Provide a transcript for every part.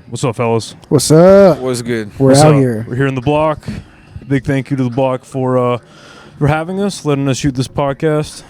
What's up, fellas? What's up? What's good? We're out here. We're here in the block. Big thank you to the block for having us, letting us shoot this podcast.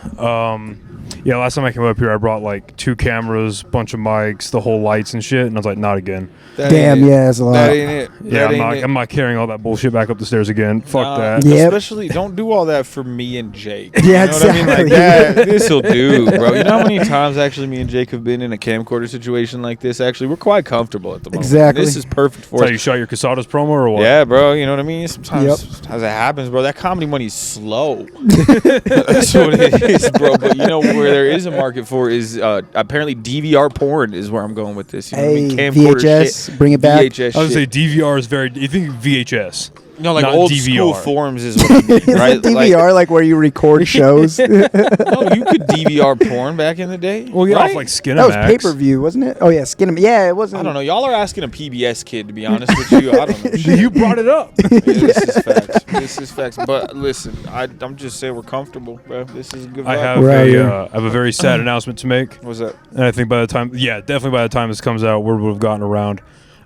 Yeah, last time I came up here, I brought like 2 cameras, bunch of mics, the whole lights and shit, and I was like, not again. Damn, yeah, it's a lot. That ain't it. Yeah, I'm not carrying all that bullshit back up the stairs again. Fuck that. Yep. Especially, don't do all that for me and Jake. Yeah, you know what I mean? Like exactly. that, this'll do, bro. You know how many times actually me and Jake have been in a camcorder situation like this? Actually, we're quite comfortable at the moment. Exactly. This is perfect for So us. you shot your Casadas promo or what? Yeah, bro. You know what I mean? Sometimes it happens, bro. That comedy money's slow. That's what it is, bro. But you know where there is a market for is apparently DVR porn is where I'm going with this. You know what I mean? Camcorder VHS, shit. bring it back. VHS I would say shit. DVR is very. You think VHS? No, like not old DVR. school forms is what I mean, right? DVR, like where you record shows. No, you could DVR porn back in the day. Well, yeah, right? off like Skinamax. That was pay-per-view, wasn't it? Oh, yeah, Skinamax. Yeah, it wasn't. I don't know. Y'all are asking a PBS kid, to be honest with you. I don't know. Shit. You brought it up. Yeah, this is facts. This is facts. But listen, I'm just saying we're comfortable, bro. This is a good vibe. I have I have a very sad announcement to make. What's that? And I think by the time, definitely by the time this comes out, word would have gotten around.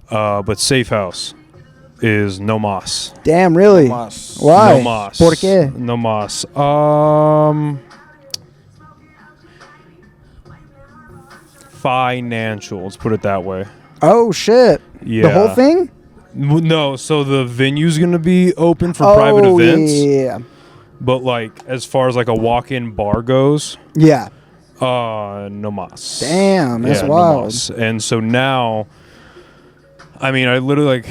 But Safe House is no mas. Damn, really? Mas. Why? No mas. ¿Por qué? No mas. Financial. Let's put it that way. Oh, shit. Yeah. The whole thing? No, so the venue's gonna be open for private events. Yeah. But like, as far as like a walk-in bar goes, Yeah. no mas. Damn, that's no wild. mas. And so now, I mean, I literally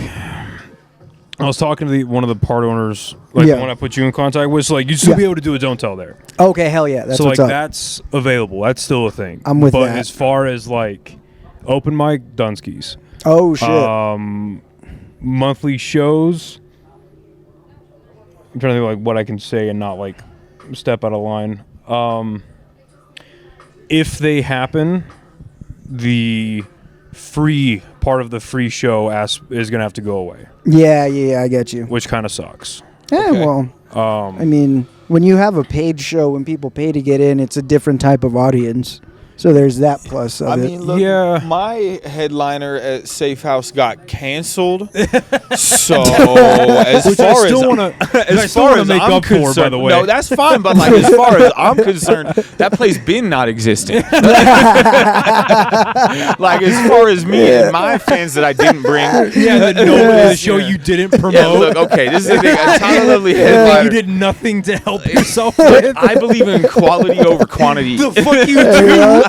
I was talking to one of the part owners, like the one I put you in contact with. So like, you'd still be able to do a don't tell there. Okay, hell yeah. That's so what's like up. that's available. That's still a thing. I'm with but that. as far as like open mic, Dunskies. Oh, shit. Monthly shows. I'm trying to think like what I can say and not like step out of line. If they happen, the free part of the free show is going to have to go away. Yeah, I get you. Which kind of sucks. Yeah, Okay. well, I mean, when you have a paid show, when people pay to get in, it's a different type of audience. So there's that plus of I it. mean, look, Yeah. my headliner at Safe House got canceled. So as Which far I still as want to as far as make I'm up for, concerned, by the way. no, that's fine. But like, as far as I'm concerned, that place been not existing. Like, as far as me and my fans that I didn't bring. yeah, the show you didn't promote. Yeah, look, okay, this is the thing. A Tyler Lovely You headliner. did nothing to help yourself with. I believe in quality over quantity. The fuck you do?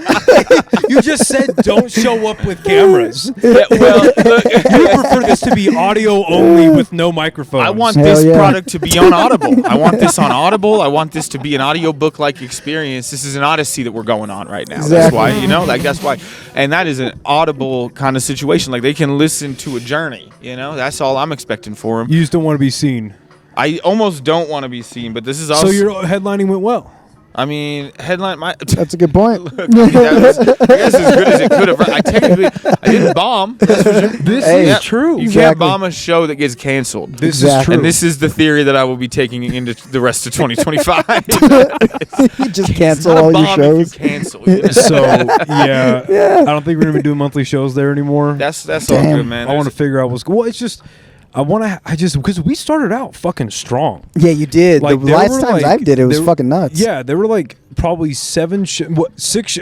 You just said don't show up with cameras. Yeah, well, look, You prefer this to be audio only with no microphones. I want Hell this yeah. product to be on Audible. I want this on Audible. I want this to be an audiobook-like experience. This is an odyssey that we're going on right now. That's Exactly. why, that's why. And that is an Audible kind of situation. Like, they can listen to a journey, That's all I'm expecting for them. You just don't want to be seen. I almost don't want to be seen, but this is also... So your headlining went well. I mean, headline... That's a good point. That was, I guess, as good as it could have. I didn't bomb. That's for sure. This Hey, is true. You Exactly. can't bomb a show that gets canceled. This is Exactly. true. And this is the theory that I will be taking into the rest of 2025. You just cancel Not a all your bomb shows. If you cancel. So yeah, I don't think we're gonna be doing monthly shows there anymore. That's all Damn. good, man. I want to figure out what's well. It's just because we started out fucking strong. Yeah, you did. Like, The there last were, times like- I did, it was there- fucking nuts. Yeah, there were like probably 6. It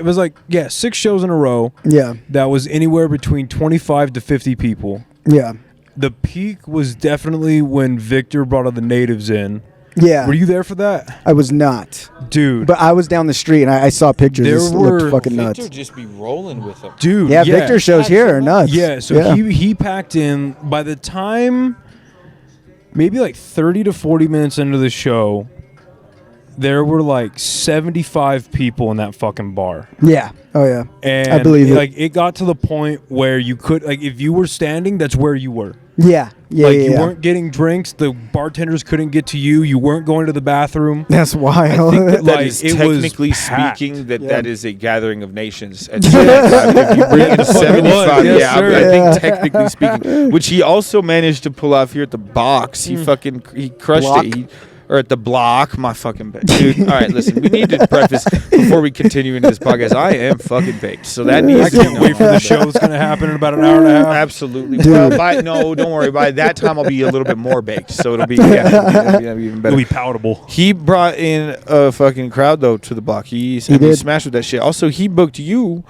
was like 6 shows in a row. Yeah. That was anywhere between 25 to 50 people. Yeah. The peak was definitely when Victor brought all the natives in. Yeah. Were you there for that, I was not. dude? But I was down the street and I saw pictures. There It were- looked fucking Victor nuts. just be rolling with them. Dude, Yeah, Victor shows here are nuts. Yeah, so he packed in by the time maybe like 30 to 40 minutes into the show, there were like 75 people in that fucking bar. Yeah. Oh, yeah. And I believe it. like it got to the point where you could, like, if you were standing, that's where you were. Yeah. You weren't getting drinks. The bartenders couldn't get to you. You weren't going to the bathroom. That's wild. I think that Like, is it was technically packed. speaking that is a gathering of nations. At Yes. 75. If you bring in 75, Yes, yeah, sir. I think technically speaking, which he also managed to pull off here at the box. He crushed Block. it. Or at the block, my fucking dude. All right, listen, we need to preface before we continue into this podcast. I am fucking baked, so that needs I to be can't wait for known. the show that's going to happen in about an hour and a half. Absolutely. Well, don't worry. By that time, I'll be a little bit more baked, so it'll be it'll be even better. It'll be palatable. He brought in a fucking crowd though to the block. He did. smashed with that shit. Also, he booked you.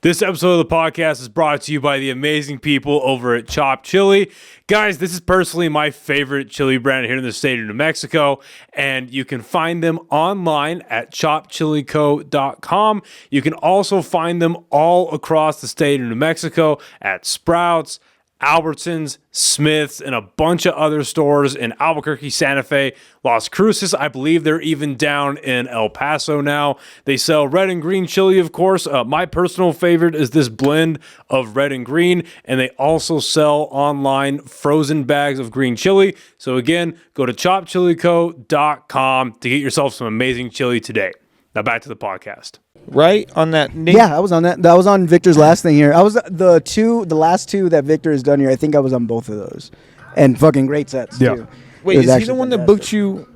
This episode of the podcast is brought to you by the amazing people over at Chop Chili. Guys, this is personally my favorite chili brand here in the state of New Mexico, and you can find them online at chopchilico.com. You can also find them all across the state of New Mexico at Sprouts, Albertsons, Smith's, and a bunch of other stores in Albuquerque, Santa Fe, Las Cruces. I believe they're even down in El Paso now. They sell red and green chili, of course. My personal favorite is this blend of red and green, and they also sell online frozen bags of green chili. So again, go to chopchilico.com to get yourself some amazing chili today. Now back to the podcast. Right on that. Yeah, I was on that. That was on Victor's last thing here. I was the last two that Victor has done here. I think I was on both of those, and fucking great sets Yeah. too. Wait, It was is he actually the one that fantastic. booked you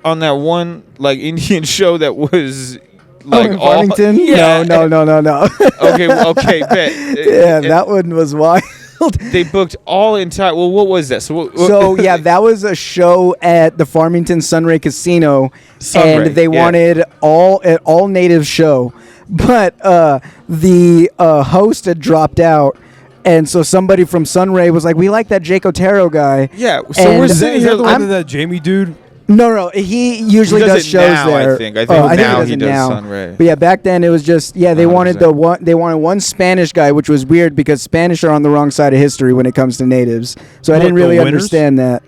on that one like Indian show that was like in all? Farmington? Yeah. No. Okay, bet. Yeah, And that one was wild. they booked all entire. Well, what was that? So yeah, that was a show at the Farmington Sunray Casino, Sunray, and they yeah. wanted an all native show, but the host had dropped out, and so somebody from Sunray was like, "We like that Jake Otero guy." Yeah, so And we're Is sitting that here. the one that Jamie dude? No, he usually He does does it shows now, there. I think now he does now. Sunray. But yeah, back then it was just they wanted 100%. they wanted one Spanish guy, which was weird because Spanish are on the wrong side of history when it comes to natives. So I What, didn't really the winners? understand that.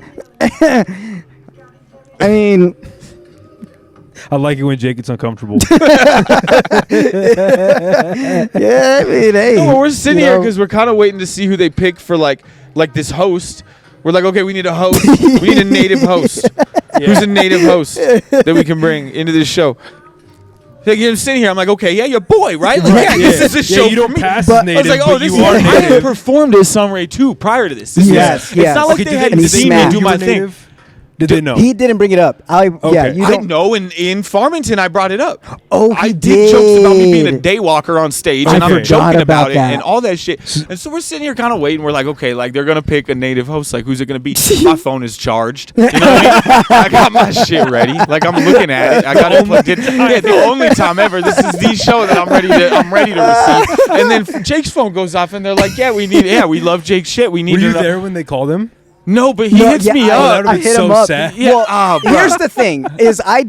I mean, I like it when Jake gets uncomfortable. yeah, I mean, hey. No, we're sitting you here know. because we're kind of waiting to see who they pick for like this host. We're like, okay, we need a host. We need a native host. Who's a native host that we can bring into this show? Like, you're sitting here. I'm like, okay, yeah, your boy, right? Like, yeah, this is a show you for don't me. pass But- as I was native, I was like, oh, but this you is. are I had native. performed as Sunray too prior to this. Yes, It's yes. not like Okay, they did had and he to see me smacked. do you my a thing. native? Did they know? He didn't bring it up. Yeah, Okay. you I don't. know in Farmington I brought it up. Oh, I he did jokes about me being a did. day walker on stage, I and I'm forgot joking about about it that. and all that shit. And so we're sitting here kind of waiting. We're like, okay, like they're gonna pick a native host. Like, who's it gonna be? My phone is charged. You know what I mean? I got my shit ready. Like I'm looking at it. I got it plugged in. Yeah, the only time ever. This is the show that I'm ready to receive. And then Jake's phone goes off, and they're like, we love Jake's shit. We need. Were you to know. there when they called him? No, but he No, hits yeah, me I- up. That I would be hit so him up. sad. Yeah. Well, bro. here's the thing: is I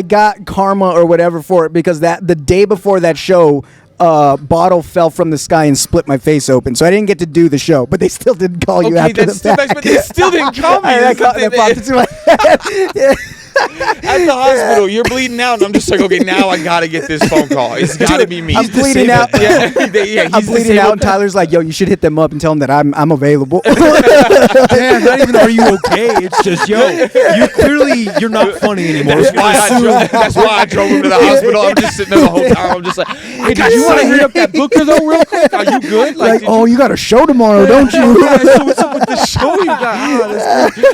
got karma or whatever for it because that the day before that show, bottle fell from the sky and split my face open, so I didn't get to do the show. But they still didn't call you Okay, after that's the still fact. nice, but they still didn't call me. That That's the thing. popped into my head. Yeah. At the hospital, you're bleeding out, and I'm just like, okay, now I gotta get this phone call. It's gotta be me. I'm bleeding out. Yeah, I'm bleeding out, and Tyler's like, "Yo, you should hit them up and tell them that I'm available." Man, not even are you okay? It's just, you're not funny anymore. That's why I drove him to the hospital. I'm just sitting there the whole time. I'm just like, hey, did you want to hit up that booker though, real quick? Are you good? Like, did oh, you got a show tomorrow, don't you? so what's up with the show you got? That's good.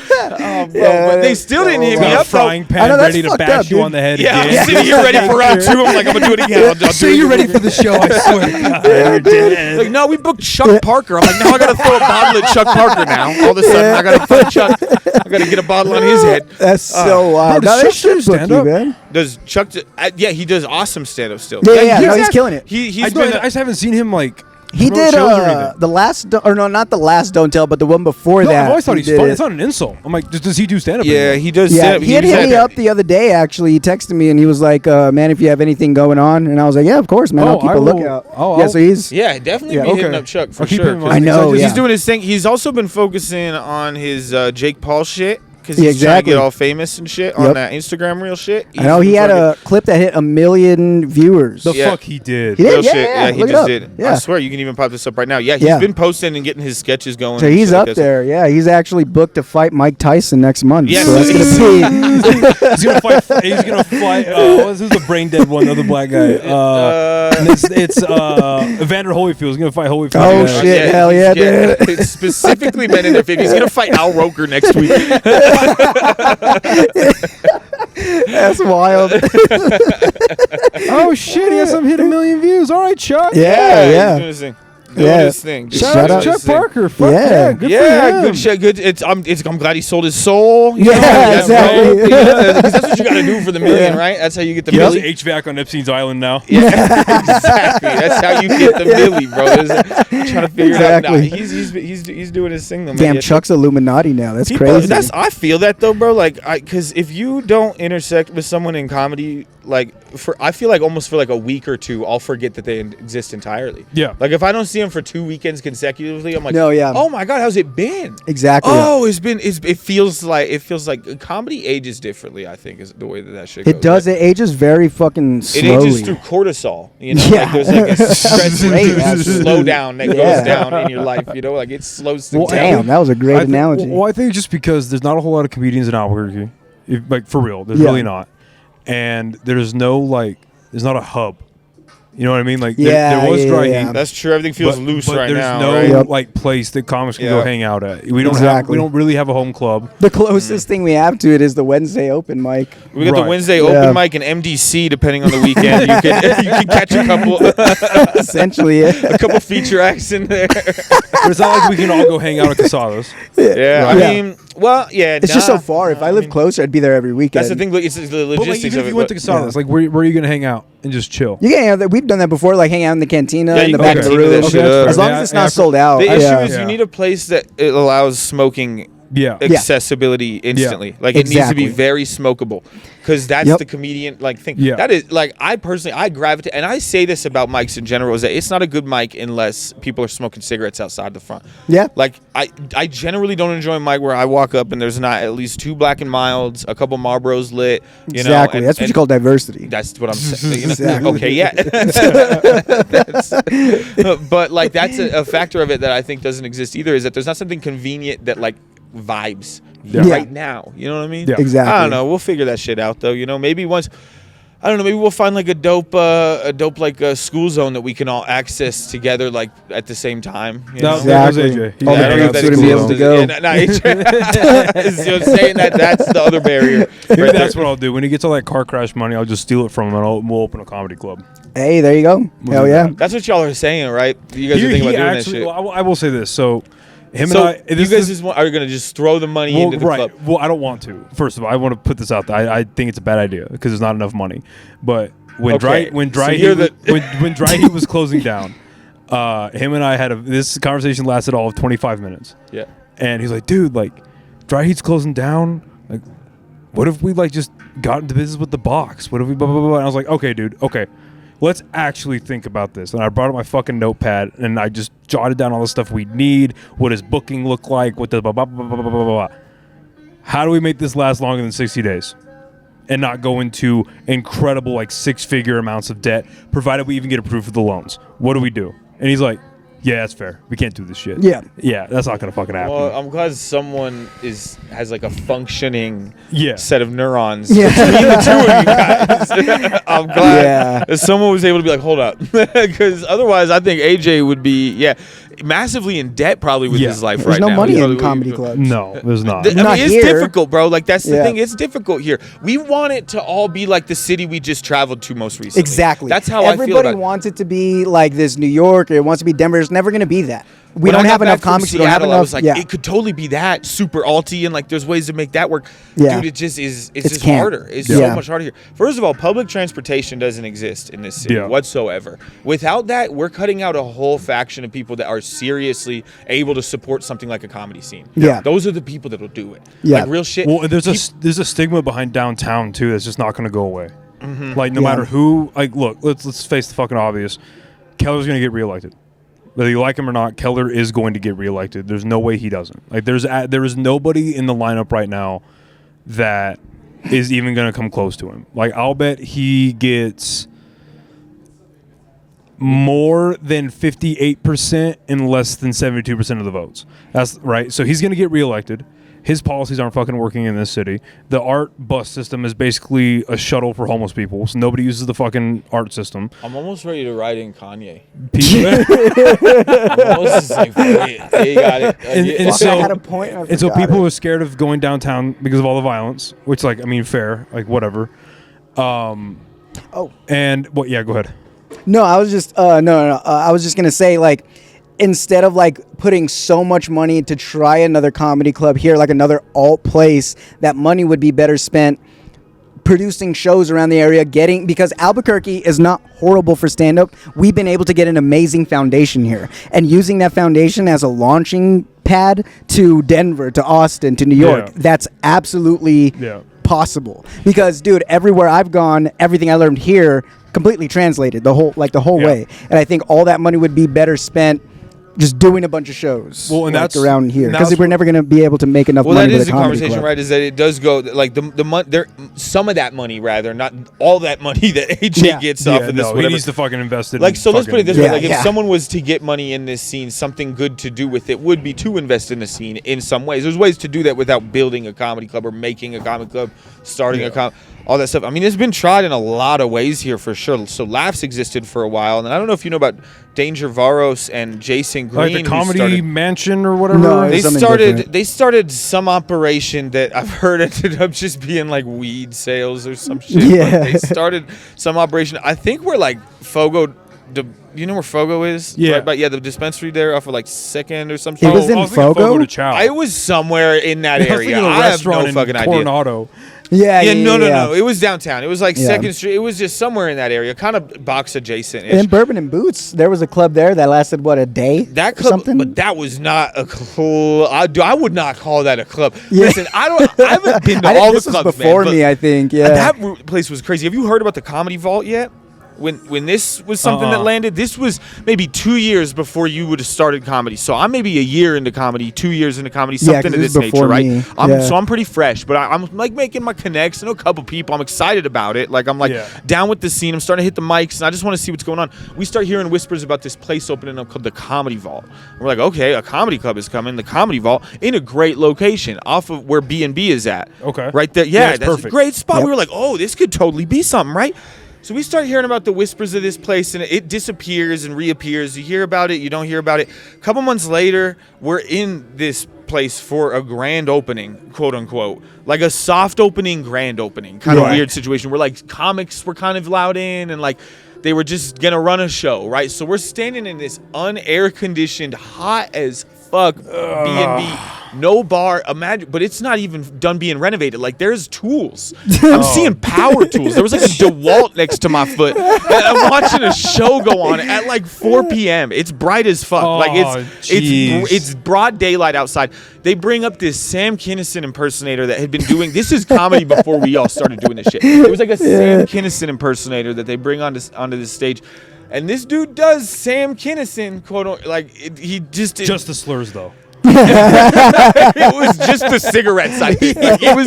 Oh, bro, but they still didn't hit me Got a up though. frying I pan know, that's ready to fucked bash up, you dude. on the head Yeah, I'm again. sitting here ready for round 2. I'm like, I'm gonna do it again. I'll So do it you're again. ready for the show, I swear to God. You're dead. Like, no, we booked Chuck Parker. I'm like, now I gotta throw a bottle at Chuck Parker now. All of a sudden, I gotta find Chuck. I gotta get a bottle on his head. That's so wild. bro, No, does they Chuck should do book you, stand-up? man. Does Chuck? Yeah, he does awesome stand up still. Yeah, no, he's killing it. He's I been. just haven't seen him like. He promote did shows or anything. the last, or no, not the last Don't Tell, but the one before No, that. I've always thought he's did funny. it. It's not an insult. I'm like, does he do stand up? Yeah, he does. Yeah, stand-up. he had hit said me that. up the other day. Actually, he texted me and he was like, "Man, if you have anything going on," and I was like, "Yeah, of course, man. Oh, I'll keep I a will- lookout." oh, yeah, I'll- so he's Yeah, definitely Yeah, be hitting okay. up Chuck for I'll keep sure. him in 'cause mind. I know, He's yeah. doing his thing. He's also been focusing on his Jake Paul shit because he's trying to Exactly. get all famous and shit on Yep. that Instagram real shit. I know he had a clip that hit 1 million viewers. The Yeah. fuck he did. He did? Real Yeah, shit. yeah, Yeah, he look it just up. did. Yeah. I swear, you can even pop this up right now. Yeah, he's Yeah. been posting and getting his sketches going. So and he's shit up like that. there. Yeah, he's actually booked to fight Mike Tyson next month. Yeah, so that's he's- gonna be. He's gonna fight. He's gonna fight. Who's the brain dead one? The other black guy. And it's Evander Holyfield. He's gonna fight Holyfield. Oh, again. shit. Hell yeah, dude. It's specifically men in their 50s. He's gonna fight Al Roker next week. That's wild. Oh shit! He has some hit 1 million views. All right, Chuck. Yeah, He's yeah. doing his thing. Doing Yeah. his thing. Just Shout Shout out out to doing Chuck his thing. Parker. Fuck Yeah. yeah. Good for Yeah, him. good shit. Good. I'm glad he sold his soul. you Yeah, know? exactly. bro. Yeah, because that's what you got to do for the million, Yeah. right? That's how you get the He has million. HVAC on Epstein's Island now. Yeah, exactly. That's how you get the milli, bro. Trying to figure it out. Nah, Exactly. he's doing his thing though. Man. Damn, Yeah, Chuck's Illuminati now. That's people- crazy. I feel that though, bro. Like, because if you don't intersect with someone in comedy, like I feel like almost for like a week or two, I'll forget that they exist entirely. Yeah. Like if I don't see them for 2 weekends consecutively, I'm like, No, yeah. oh my god, how's it been? Exactly. Oh, it feels like comedy ages differently. I think is the way that shit goes. It does. It ages very fucking It slowly. ages through cortisol. You know, Yeah. like there's like a stress Great, a actually. slow down that Yeah. goes down in your life. You know, like it slows things Well, down. Damn, that was a great I think- analogy. Well, I think just because there's not a whole lot of comedians in Albuquerque, like for real, there's Yeah. really not, and there's not a hub. You know what I mean? Like Yeah, there was yeah, dry yeah. heat. That's true. Everything feels loose but right there's now. no right? Yep. like place that comics can Yeah. go hang out at. We don't Exactly. really have a home club. The closest thing we have to it is the Wednesday open mic. We got the Right. Wednesday Yeah. open mic and MDC depending on the weekend. You can catch a Essentially, yeah. couple feature acts in there. But it's not like we can all go hang out at Casadas. Yeah, Right. I mean, well, yeah. It's just so nah. far. If I lived closer, I'd be there every weekend. That's the thing. Look, it's the But like, logistics even of if it. you went to but- Casadas, like where are you gonna hang out and just chill? You can have that. We've done that before, like hang out in the cantina Yeah, in you the can back of the cantina that room. shit up. As long Yeah, as it's yeah, not sold out. The issue Yeah. is you need a place that it allows smoking Yeah. accessibility instantly. Like it needs to Exactly. be very smokable because that's Yep. the comedian like thing. Yeah. That is like I gravitate, and I say this about mics in general is that it's not a good mic unless people are smoking cigarettes outside the front. Yeah. Like I generally don't enjoy a mic where I walk up and there's not at least 2 Black and Milds, a couple Marlboros lit. You know, Exactly. and- That's what you and call diversity. That's what I'm saying. You know? Exactly. Okay, yeah. But like that's a factor of it that I think doesn't exist either. Is that there's not something convenient that like vibes Yeah. Yeah. right now. You know what I mean? Yeah. Exactly. I don't know. We'll figure that shit out though. You know, maybe once. I don't know. Maybe we'll find like a dope like school zone that we can all access together like at the same time. You know? That was Exactly. AJ. He All was the I don't know if dudes that wouldn't be able exists. to go. Yeah, no, so I'm saying that's the other barrier. Maybe right that's there. what I'll do. When he gets all that car crash money, I'll just steal it from him and we'll open a comedy club. Hey, there you go. Hell do yeah. that. That's what y'all are saying, right? You guys are thinking about doing that shit. Well, I will say this. So him So and I. you guys are going to just throw the money into the right. club. Well, I don't want to. First of all, I want to put this out there. I think it's a bad idea because there's not enough money. But when Okay. when So dry you're heat when dry heat was closing down, him and I had this conversation lasted all of 25 minutes. Yeah. And he's like, dude, like, dry heat's closing down. Like, what if we like just got into business with the box? What if we blah blah blah? And I was like, okay, dude, okay. Let's actually think about this. And I brought up my fucking notepad and I just jotted down all the stuff we need. What does booking look like? What does blah blah blah blah blah blah blah. How do we make this last longer than 60 days? And not go into incredible like 6-figure amounts of debt, provided we even get approved for the loans. What do we do? And he's like, yeah, that's fair. We can't do this shit. Yeah. Yeah, that's not gonna fucking happen. Well, I'm glad someone has like a functioning Yeah. set of neurons Yeah. between the two of you guys. I'm glad Yeah. that someone was able to be like, hold up, because otherwise, I think AJ would be massively in debt probably with Yeah. his life There's right no now. money He in probably comedy would- clubs. No, there's not. I mean, Not it's here. difficult, bro. Like that's the Yeah. thing. It's difficult here. We want it to all be like the city we just traveled to most recently. Exactly. That's how I feel Everybody about it. wants it to be like this New York or it wants to be Denver. It's never going to be that. We When I don't got have back enough from comics. We don't have Seattle, enough. I was like, yeah. it could totally be that super alty, and like there's ways to make that work. Yeah. Dude, it just is. It's just can't. harder. It's Yeah. so much harder here. First of all, public transportation doesn't exist in this city Yeah. whatsoever. Without that, we're cutting out a whole faction of people that are seriously able to support something like a comedy scene. Yeah. those are the people that will do it. Yeah. like real shit. Well, there's a stigma behind downtown too that's just not going to go away. Like no Yeah. matter who, like look, let's face the fucking obvious. Keller's going to get reelected. Whether you like him or not, Keller is going to get reelected. There's no way he doesn't. Like there is nobody in the lineup right now that is even going to come close to him. Like I'll bet he gets more than 58% and less than 72% of the votes. That's right. So he's going to get reelected. His policies aren't fucking working in this city. The art bus system is basically a shuttle for homeless people. So nobody uses the fucking art system. I'm almost ready to write in Kanye. People, Almost like, they got it. And Fuck, I had a point. I and so forgot people it. are scared of going downtown because of all the violence, which, like, I mean, fair, like, whatever. And what? Yeah, go ahead. No, I was just I was just gonna say, like, instead of like putting so much money to try another comedy club here, like another alt place, that money would be better spent producing shows around the area, because Albuquerque is not horrible for stand-up. We've been able to get an amazing foundation here, and using that foundation as a launching pad to Denver, to Austin, to New York, that's absolutely possible. Because, dude, everywhere I've gone, everything I learned here completely translated the whole way. And I think all that money would be better spent just doing a bunch of shows, well, and like, that's around here, because we're never going to be able to make enough money. Well, that with is a the comedy conversation, club. right? Is that it does go like some of that money, rather, not all that money that AJ gets off of this. No, whatever. he needs to fucking invest it. Like, so let's put it this way: like, if Yeah. someone was to get money in this scene, something good to do with it would be to invest in the scene in some ways. There's ways to do that without building a comedy club or making a comedy club, starting a all that stuff. I mean, it's been tried in a lot of ways here for sure. So Laughs existed for a while, and I don't know if you know about Danger Varos and Jason Green, like the comedy mansion or whatever. No, they something started. different. They started some operation that I've heard ended up just being like weed sales or some shit. Yeah. But they started some operation. I think we're like Fogo. You know where Fogo is? Yeah. Right, but yeah, the dispensary there off of like Second or some shit. It was in I was thinking Fogo? to Chow. I was somewhere in that I was area. thinking of a I have restaurant no fucking in idea. Coronado. Yeah, No. It was downtown. It was like Yeah. Second Street. It was just somewhere in that area, kind of box adjacent. And in Bourbon and Boots, there was a club there that lasted a day? That or club, something? but that was not a club. I would not call that a club. Yeah. Listen, I haven't been to I think all this the was clubs, before man, me, I think. Yeah. That place was crazy. Have you heard about the Comedy Vault yet? When this was something that landed, this was maybe 2 years before you would have started comedy. So I'm maybe a year into comedy, 2 years into comedy, something 'cause of this this is before nature, me. right? Yeah. So I'm pretty fresh, but I'm like making my connects. I know a couple people. I'm excited about it. Like I'm like down with the scene. I'm starting to hit the mics, and I just want to see what's going on. We start hearing whispers about this place opening up called the Comedy Vault. And we're like, okay, a comedy club is coming. The Comedy Vault in a great location, off of where B&B is at. Okay. Right there. Yeah, Yeah, it's that's perfect. a great spot. Yep. We were like, oh, this could totally be something, right? So we start hearing about the whispers of this place, and it disappears and reappears. You hear about it, you don't hear about it. A couple months later, we're in this place for a grand opening, quote unquote, like a soft opening, grand opening, kind of weird situation where like comics were kind of allowed in, and like they were just gonna run a show, right? So we're standing in this unair conditioned, hot as fuck B&B. No bar, imagine, but it's not even done being renovated. Like, there's tools. I'm seeing power tools. There was like a DeWalt next to my foot. And I'm watching a show go on at like 4 p.m. It's bright as fuck. Like it's broad daylight outside. They bring up this Sam Kinison impersonator that had been doing. This is comedy before we all started doing this shit. It was like a Sam Kinison impersonator that they bring onto this stage. And this dude does Sam Kinison, quote unquote, like he just the slurs though. it was just the cigarettes. I think it was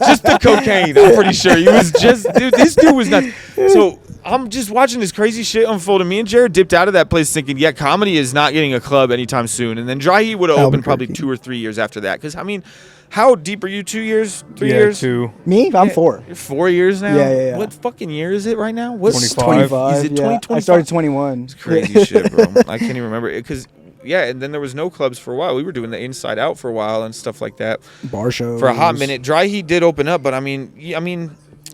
just the cocaine. I'm pretty sure he was just. Dude, this dude was nuts. So I'm just watching this crazy shit unfold, and me and Jared dipped out of that place thinking, yeah, comedy is not getting a club anytime soon. And then Dry Heat would have opened probably 2 or 3 years after that. Because I mean, how deep are you? 2 years? 3 years? 2. Me? I'm 4. You're 4 years now. Yeah. What fucking year is it right now? What's 25. Is it 2025? I started 21. It's crazy shit, bro. I can't even remember it because. Yeah, and then there was no clubs for a while. We were doing the Inside Out for a while and stuff like that. Bar shows. For a hot minute. Dry Heat did open up, but I mean,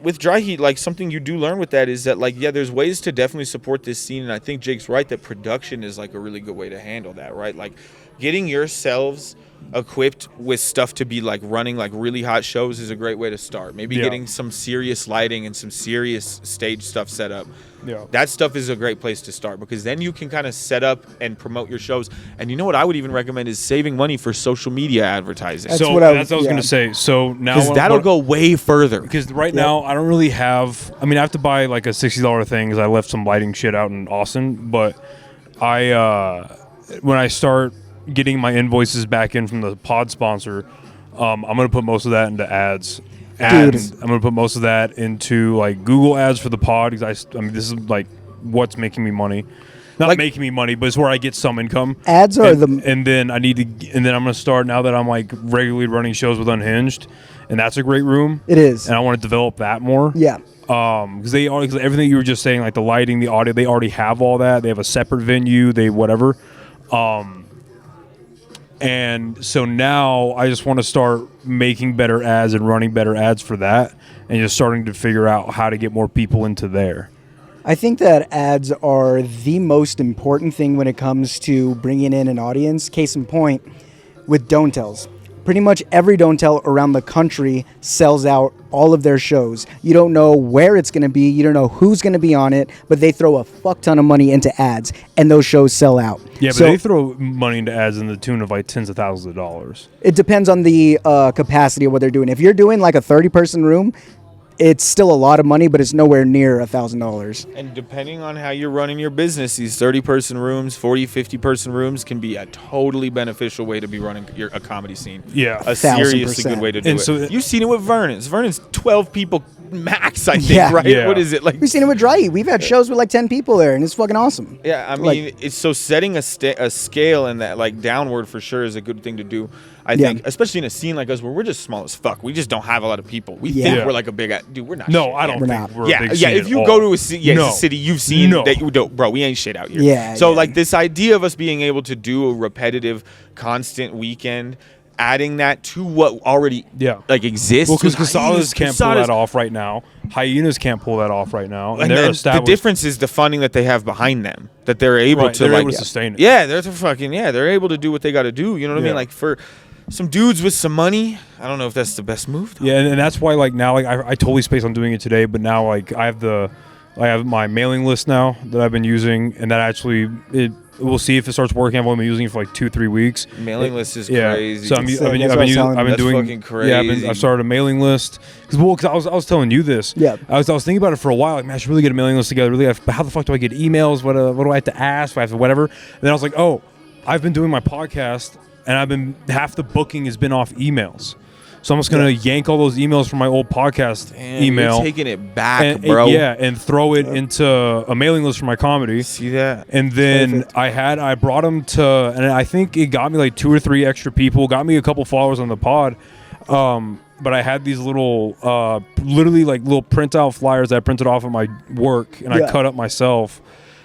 with Dry Heat, like something you do learn with that is that like, yeah, there's ways to definitely support this scene, and I think Jake's right that production is like a really good way to handle that, right? Like getting yourselves equipped with stuff to be like running like really hot shows is a great way to start. Maybe getting some serious lighting and some serious stage stuff set up. Yeah. That stuff is a great place to start because then you can kind of set up and promote your shows. And you know what I would even recommend is saving money for social media advertising. That's So what that's what I was yeah. going to say. So now Because that'll go way further. Because right now I don't really have. I mean, I have to buy like a $60 thing because I left some lighting shit out in Austin. But I when I start getting my invoices back in from the pod sponsor, I'm gonna put most of that into ads. And I'm gonna put most of that into like Google ads for the pod because I mean this is like what's making me money. Not like, making me money, but it's where I get some income. Ads are and then I need to, and then I'm gonna start now that I'm like regularly running shows with Unhinged, and that's a great room. It is, and I want to develop that more. Yeah. Because cause everything you were just saying, like the lighting, the audio, they already have all that. They have a separate venue, they whatever. And so now I just want to start making better ads and running better ads for that, and just starting to figure out how to get more people into there. I think that ads are the most important thing when it comes to bringing in an audience. Case in point, with Don't Tells. Pretty much every Don't Tell around the country sells out all of their shows. You don't know where it's going to be. You don't know who's going to be on it, but they throw a fuck ton of money into ads, and those shows sell out. Yeah, but they throw money into ads in the tune of like tens of thousands of dollars. It depends on the capacity of what they're doing. If you're doing like a 30-person room, it's still a lot of money, but it's nowhere near $1,000. And depending on how you're running your business, these 30-person rooms, 40, 50-person rooms can be a totally beneficial way to be running a comedy scene. Yeah. A seriously good way to do it. So you've seen it with Vernon's. Vernon's 12 people max, I think, right? Yeah. What is it? Like? We've seen it with Dry. We've had shows with like 10 people there, and it's fucking awesome. Yeah, I mean, it's so setting a scale and that like downward for sure is a good thing to do. I think, especially in a scene like us where we're just small as fuck. We just don't have a lot of people. We think we're like a big dude. We're not. No, shit. I don't think we're a big scene if you at go all. to a city, you've seen that you don't, bro. We ain't shit out here. Yeah. So like this idea of us being able to do a repetitive, constant weekend, adding that to what already like exists. Well, because Casadas can't pull that off right now. Hyenas can't pull that off right now, and they're established. The difference is the funding that they have behind them, that they're able to able to sustain it. Yeah, they're able to do what they got to do. You know what I mean? Like for some dudes with some money, I don't know if that's the best move, though. Yeah, and that's why like now like I totally spaced on doing it today, but now like I have my mailing list now that I've been using, and that actually we'll see if it starts working. I've only been using it for like 2-3 weeks. Mailing list is crazy. So I've been doing fucking crazy. I've started a mailing list because I was telling you this. Yeah. I was thinking about it for a while. Like, man, I should really get a mailing list together. Really, how the fuck do I get emails? What do I have to ask? Do I have to whatever? And then I was like, oh, I've been doing my podcast, and half the booking has been off emails. So I'm just gonna yank all those emails from my old podcast email. You're taking it back, bro. And throw it into a mailing list for my comedy. See that? And then I brought them to, and I think it got me like 2 or 3 extra people. Got me a couple followers on the pod. But I had these little, literally like little printout flyers that I printed off at my work, and I cut up myself.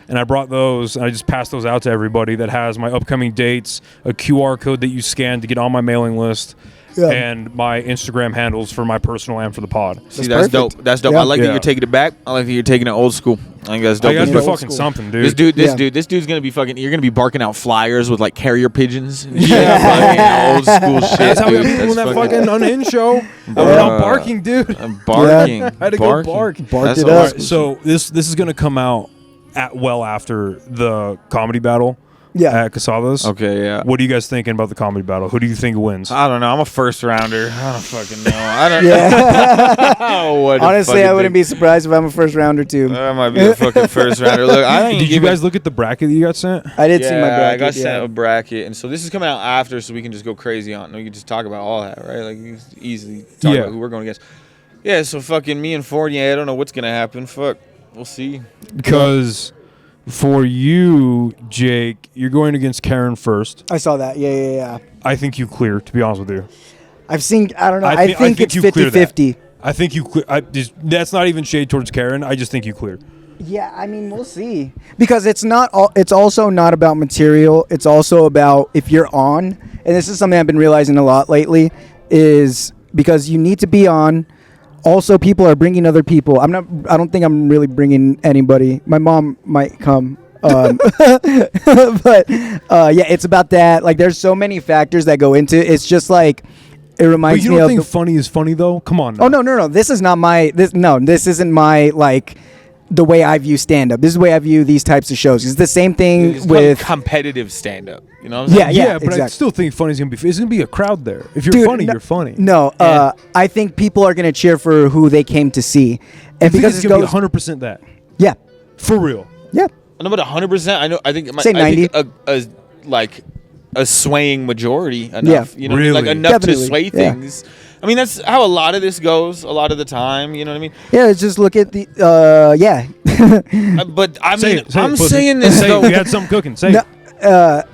And I brought those, and I just passed those out to everybody that has my upcoming dates, a QR code that you scan to get on my mailing list, and my Instagram handles for my personal and for the pod. See, that's dope. That's dope. I like that you're taking it back. I like that you're taking it old school. I think that's dope. I gotta do fucking something, dude. This dude's gonna be fucking. You're gonna be barking out flyers with like carrier pigeons. And shit. Fucking old school shit. That's how we got people in that fucking Unhinged show. I'm barking, dude. I'm barking. I had to go bark. Barked it up. Right, so this is gonna come out after the comedy battle. At Casadas. Okay, yeah. What are you guys thinking about the comedy battle? Who do you think wins? I don't know. I'm a first rounder. I don't fucking know. I don't. Honestly, I wouldn't be surprised if I'm a first rounder too. I might be a fucking first rounder. Look, did you guys look at the bracket that you got sent? I did see my bracket. I got sent a bracket, and so this is coming out after, so we can just go crazy on. We can just talk about all that, right? Like you can easily talk about who we're going against. Yeah, so fucking me and Ford. Yeah, I don't know what's gonna happen. Fuck, we'll see. Because. For you, Jake, you're going against Karen first. I saw that. Yeah. I think you clear, to be honest with you. I've seen, I don't know. I think it's 50-50. I think you clear. That's not even shade towards Karen. I just think you clear. Yeah, I mean, we'll see. Because it's also not about material. It's also about if you're on, and this is something I've been realizing a lot lately, is because you need to be on. Also, people are bringing other people. I don't think I'm really bringing anybody. My mom might come. But it's about that. Like, there's so many factors that go into it. It's just like, it reminds me of... But you don't think funny is funny, though? Come on. Now. Oh, no. This is not my... This isn't my, like... the way I view stand-up. This is the way I view these types of shows. It's the same thing with competitive stand-up. You know what I'm saying? Yeah, but exactly. I still think funny's gonna be. It's gonna be a crowd there. If you're funny, you're funny. No, I think people are gonna cheer for who they came to see, and because it's gonna be 100% that. Yeah, for real. Yeah. I know about 100%. I think say 90. like a swaying majority enough. Yeah. You know what I mean? Like Really? enough Definitely, to sway yeah. things. I mean, that's how a lot of this goes a lot of the time. You know what I mean? Yeah, let's just look at the yeah. But I Say mean, it, say it, I'm pussy. saying this Say though. it. We had something cooking. Say No, it.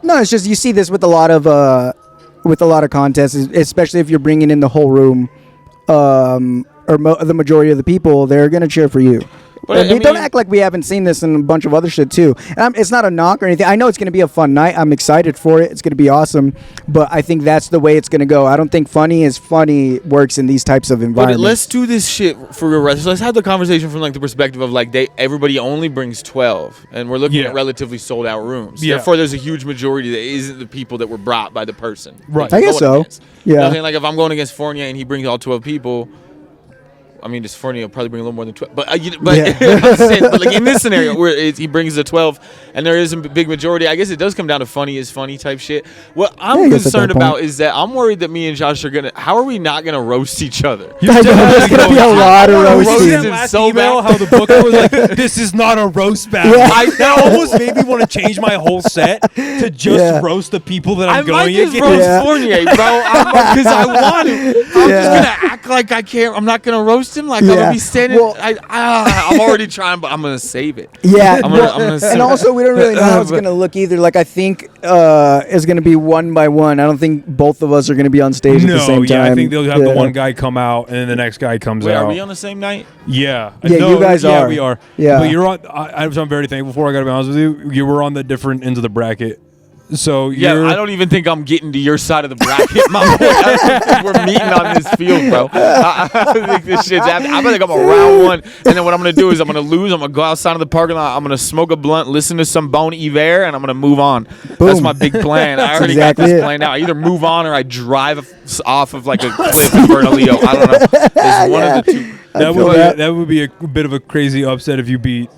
no, it's just you see this with a lot of contests, especially if you're bringing in the whole room, or the majority of the people, they're gonna cheer for you. But And I we don't mean- act like we haven't seen this in a bunch of other shit too. And it's not a knock or anything. I know it's going to be a fun night. I'm excited for it. It's going to be awesome. But I think that's the way it's going to go. I don't think funny works in these types of But environments. let's do this shit for real. So let's have the conversation from like the perspective of like everybody only brings 12, and we're looking Yeah. at relatively sold out rooms. Yeah. Therefore, there's a huge majority that isn't the people that were brought by the person. Right. that I you're guess going so. against. You know what Yeah. I'm saying? Like if I'm going against Fournier and he brings all 12 people. I mean, just Fournier will probably bring a little more than 12. But Yeah. I'm saying, but like in this scenario where he brings the 12 and there is a big majority, I guess it does come down to funny is funny type shit. What Yeah, I I'm guess at concerned that point. about is that I'm worried that me and Josh are going to, how are we not going to roast each other? There's going to be a lot of roast roasting. him. Last so email, bad. how the book was like, this is not a roast battle. Yeah. That almost made me want to change my whole set to just Yeah. roast the people that I I'm might going just against. roast Yeah. Fournier, bro. Because I want to. I'm Yeah. just gonna act like I can't. I'm not gonna roast him. Like I'm Yeah. gonna be standing. Well- I'm already trying, but I'm gonna save it. Yeah, I'm gonna and also we don't really know how it's But- gonna look either. Like I think it's gonna be one by one. I don't think both of us are gonna be on stage at the No, same time. yeah, I think they'll have the Yeah. one guy come out and then the next guy comes Wait, out. are we on the same night? Yeah. Yeah, No, you guys yeah, are. we are. Yeah. But you're on. I'm very thankful for. I got to be honest with you. You were on the different ends of the bracket. So Yeah, you're, I don't even think I'm getting to your side of the bracket, my boy. I don't think we're meeting on this field, bro. I think this shit's happening. I think I'm a round one, and then what I'm gonna do is I'm gonna lose. I'm gonna go outside of the parking lot. I'm gonna smoke a blunt, listen to some Bon Iver, and I'm gonna move on. That's Boom. my big plan. I already exactly got this it. planned out. I either move on or I drive off of like a cliff in Bernalillo. I don't know. It's one of the two. that would be a bit of a crazy upset if you beat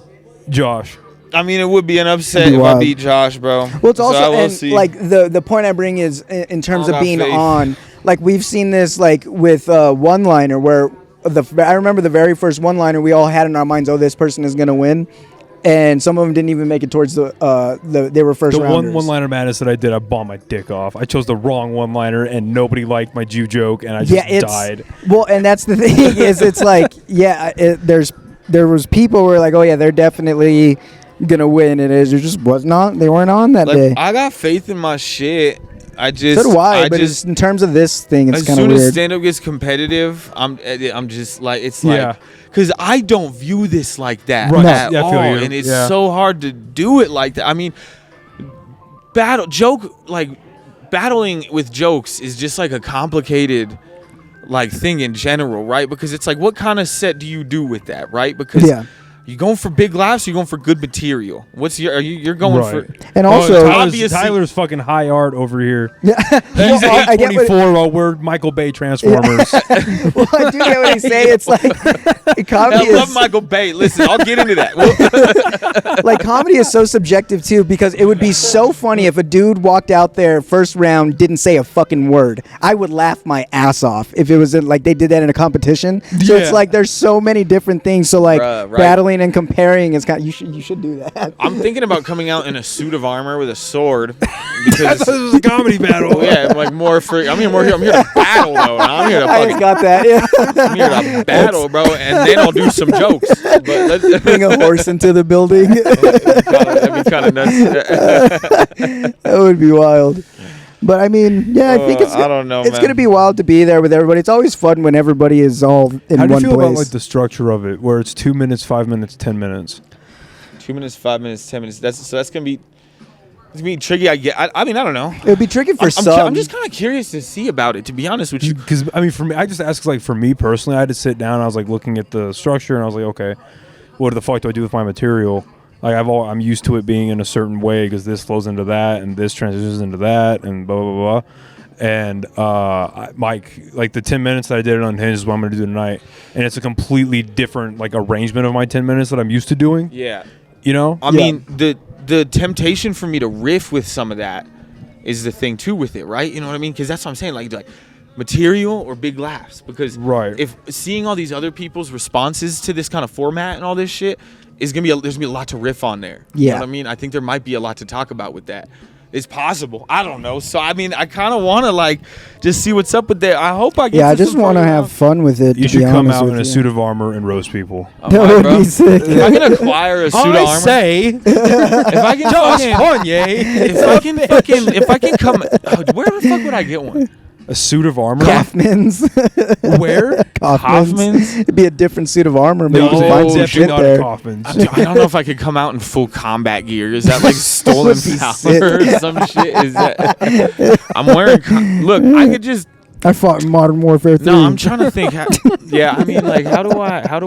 Josh. I mean, it would be an upset It'd be if I wild. beat Josh, bro. Well, it's So also I will and see. like the point I bring is in terms All of got being faith. on. Like we've seen this like with one liner where I remember the very first one liner we all had in our minds. Oh, this person is gonna win, and some of them didn't even make it towards they were first The rounders. one-liner madness that I did, I bombed my dick off. I chose the wrong one-liner, and nobody liked my Jew joke, and I just died. Well, and that's the thing is it's like there was people who were like, oh yeah, they're definitely gonna win, and it just wasn't on. They weren't on that Like, day. I got faith in my shit. I just So do I, but just it's, in terms of this thing, it's as kind of soon as weird. stand up gets competitive, I'm just like it's Yeah. like because I don't view this like that Right. at Yeah, I feel all, you. and it's Yeah. so hard to do it like that. I mean, battling with jokes is just like a complicated like thing in general, right? Because it's like, what kind of set do you do with that, right? Because Yeah. you going for big laughs, you're going for good material. You're going Right. for And also, Tyler's fucking high art over here. yeah, He's well, I at get what- 824 while we're Michael Bay Transformers. well, I do get what he's saying. It's like comedy I love is Michael Bay. Listen, I'll get into that. like comedy is so subjective too, because it would be so funny if a dude walked out there first round didn't say a fucking word. I would laugh my ass off if it was like they did that in a competition. So it's Yeah. like there's so many different things. So like Bruh, right. battling and comparing is kind. You should do that. I'm thinking about coming out in a suit of armor with a sword because This was a comedy battle. well, yeah, like more for. I'm here to battle though. I'm here to I just fucking. got that. Yeah. I'm here to battle, bro, and then I'll do some jokes. But Bring a horse into the building. that'd be kind of nuts. That would be wild. But I mean, yeah, I think it's. I don't know, It's man. gonna be wild to be there with everybody. It's always fun when everybody is all in How do you one feel place. about like the structure of it, where it's 2 minutes, 5 minutes, 10 minutes? 2 minutes, 5 minutes, 10 minutes. That's gonna be. It's gonna be tricky. I mean, I don't know. It would be tricky for some. I'm just kind of curious to see about it. To be honest with you. Because I mean, for me, I just asked like for me personally, I had to sit down. And I was like looking at the structure, and I was like, okay, what the fuck do I do with my material? Like I'm used to it being in a certain way because this flows into that, and this transitions into that, and blah blah blah. And like the 10 minutes that I did it on Hinge is what I'm gonna do tonight, and it's a completely different like arrangement of my 10 minutes that I'm used to doing. Yeah. You know? I mean, the temptation for me to riff with some of that is the thing too with it, right? You know what I mean? Because that's what I'm saying. Like material or big laughs. Because Right. if seeing all these other people's responses to this kind of format and all this shit is gonna be there's gonna be a lot to riff on there. Yeah. You know what I mean? I think there might be a lot to talk about with that. It's possible. I don't know. So I mean, I kind of want to like just see what's up with that. I hope I get. Yeah, I to just some want to fun have stuff. fun with it. You to should be come honest out with in a you. suit of armor and roast people. All That right, would bro. be sick. If I can acquire a suit of armor, say, if I can Josh fucking, Kanye. if I can come, where the fuck would I get one? A suit of armor? Kaufman's. Where? Kaufman's? It'd be a different suit of armor, but No, you can find some definitely shit not a there. Kaufman's. Dude, I don't know if I could come out in full combat gear. Is that like stolen Would be power sick. or some shit? Is that? I'm wearing. Look, I could just. I fought in Modern Warfare 3. No, I'm trying to think. Yeah, I mean, like, how do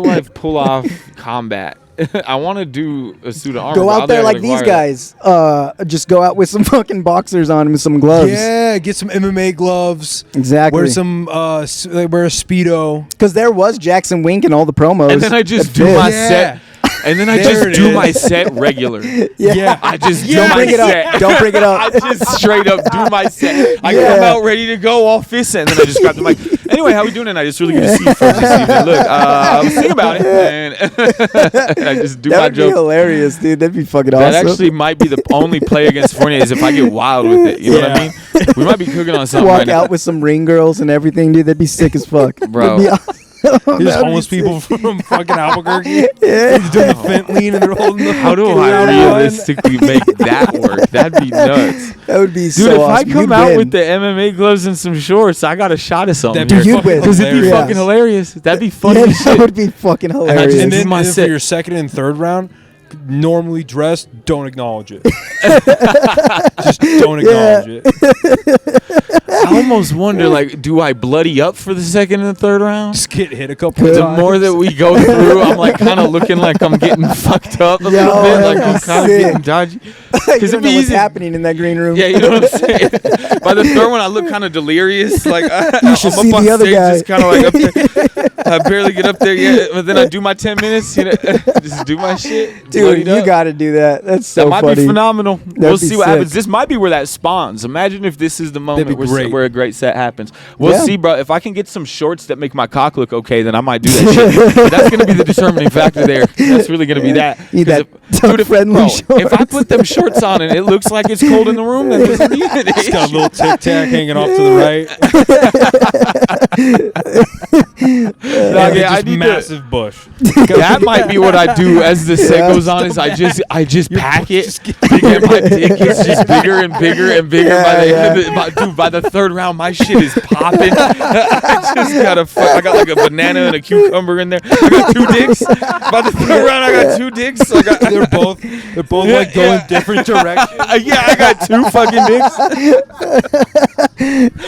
I pull off combat? I want to do a suit of armor. Go but out I'll there never like these acquire it. guys. Just go out with some fucking boxers on and some gloves. Yeah, get some MMA gloves. Exactly. Wear some, wear a Speedo. Because there was Jackson Wink in all the promos. And then I just that do fit. my Yeah. set. And then I There just it do is. my set regular. Yeah. I just do Don't my bring it set. up. Don't bring it I up. just straight up do my set. I Yeah. come out ready to go, all fist set, and then I just grab the mic. Anyway, how we doing tonight? It's really good to see you folks this evening. Look, I was thinking about it, and I just do That my would be joke. hilarious, dude. That'd be fucking That awesome. actually might be the only play against Fournier is if I get wild with it. You know what I mean? We might be cooking on something Walk right now. out with some ring girls and everything, dude. That'd be sick as fuck. Bro. That'd be awesome. There's That'd be homeless sick. people from fucking Albuquerque. Yeah. He's doing the fentanyl and they're holding the How do fucking I round on. realistically make that work? That'd be nuts. That would be Dude, so if awesome. I come You'd out win. with the MMA gloves and some shorts, I got a shot of something. That'd be Dude, you'd fucking win. Because it'd be hilarious. fucking hilarious. That'd be funny Yeah, as that shit. would be fucking I hilarious. just- And This is then my and set. for your second and third round, normally dressed, don't acknowledge it. Just don't acknowledge it. I almost wonder, like, do I bloody up for the second and third round? Just get hit a couple The times. more that we go through, I'm like kind of looking like I'm getting fucked up a little Yo, bit, like that'd I'm be kind of sick. getting dodgy. you it'd don't be know what's easy. happening in that green room. Yeah, you know what I'm saying. By the third one, I look kind of delirious. Like I'm should up see on the other stage, guy. just kind of like up there. I barely get up there yet, but then I do my 10 minutes. You know, just do my shit. Dude, bloodied you up. got to do that. That's so That might funny. be phenomenal. We'll be see what sick. happens. This might be where that spawns. Imagine if this is the moment be great. where a great set happens. We'll Yeah. see, bro. If I can get some shorts that make my cock look okay, then I might do that shit. But that's going to be the determining factor there. That's really going to be that. Need 'Cause that dude, friendly if I put them shorts on and it looks like it's cold in the room, then there's an It's got a little tic tac hanging off to the right. yeah, Just I need massive bush. that might be what I do as the set Yeah. goes on. Is I just pack it, and my dick is just bigger and bigger and bigger. Yeah, by the end of yeah. dude, by the third round, my shit is popping. I just got I got like a banana and a cucumber in there. I got two dicks. By the third round, I got two dicks. I got, They're both like going different directions. yeah, I got two fucking dicks.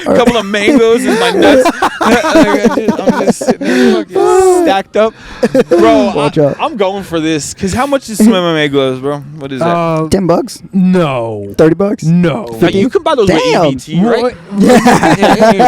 A couple of mangoes in my nuts. I'm just sitting there fucking stacked up, bro. Watch out. I'm going for this because how much is some MMA gloves, bro? What is that? $10? No. $30? No. Like, you can buy those Damn. with EBT, right?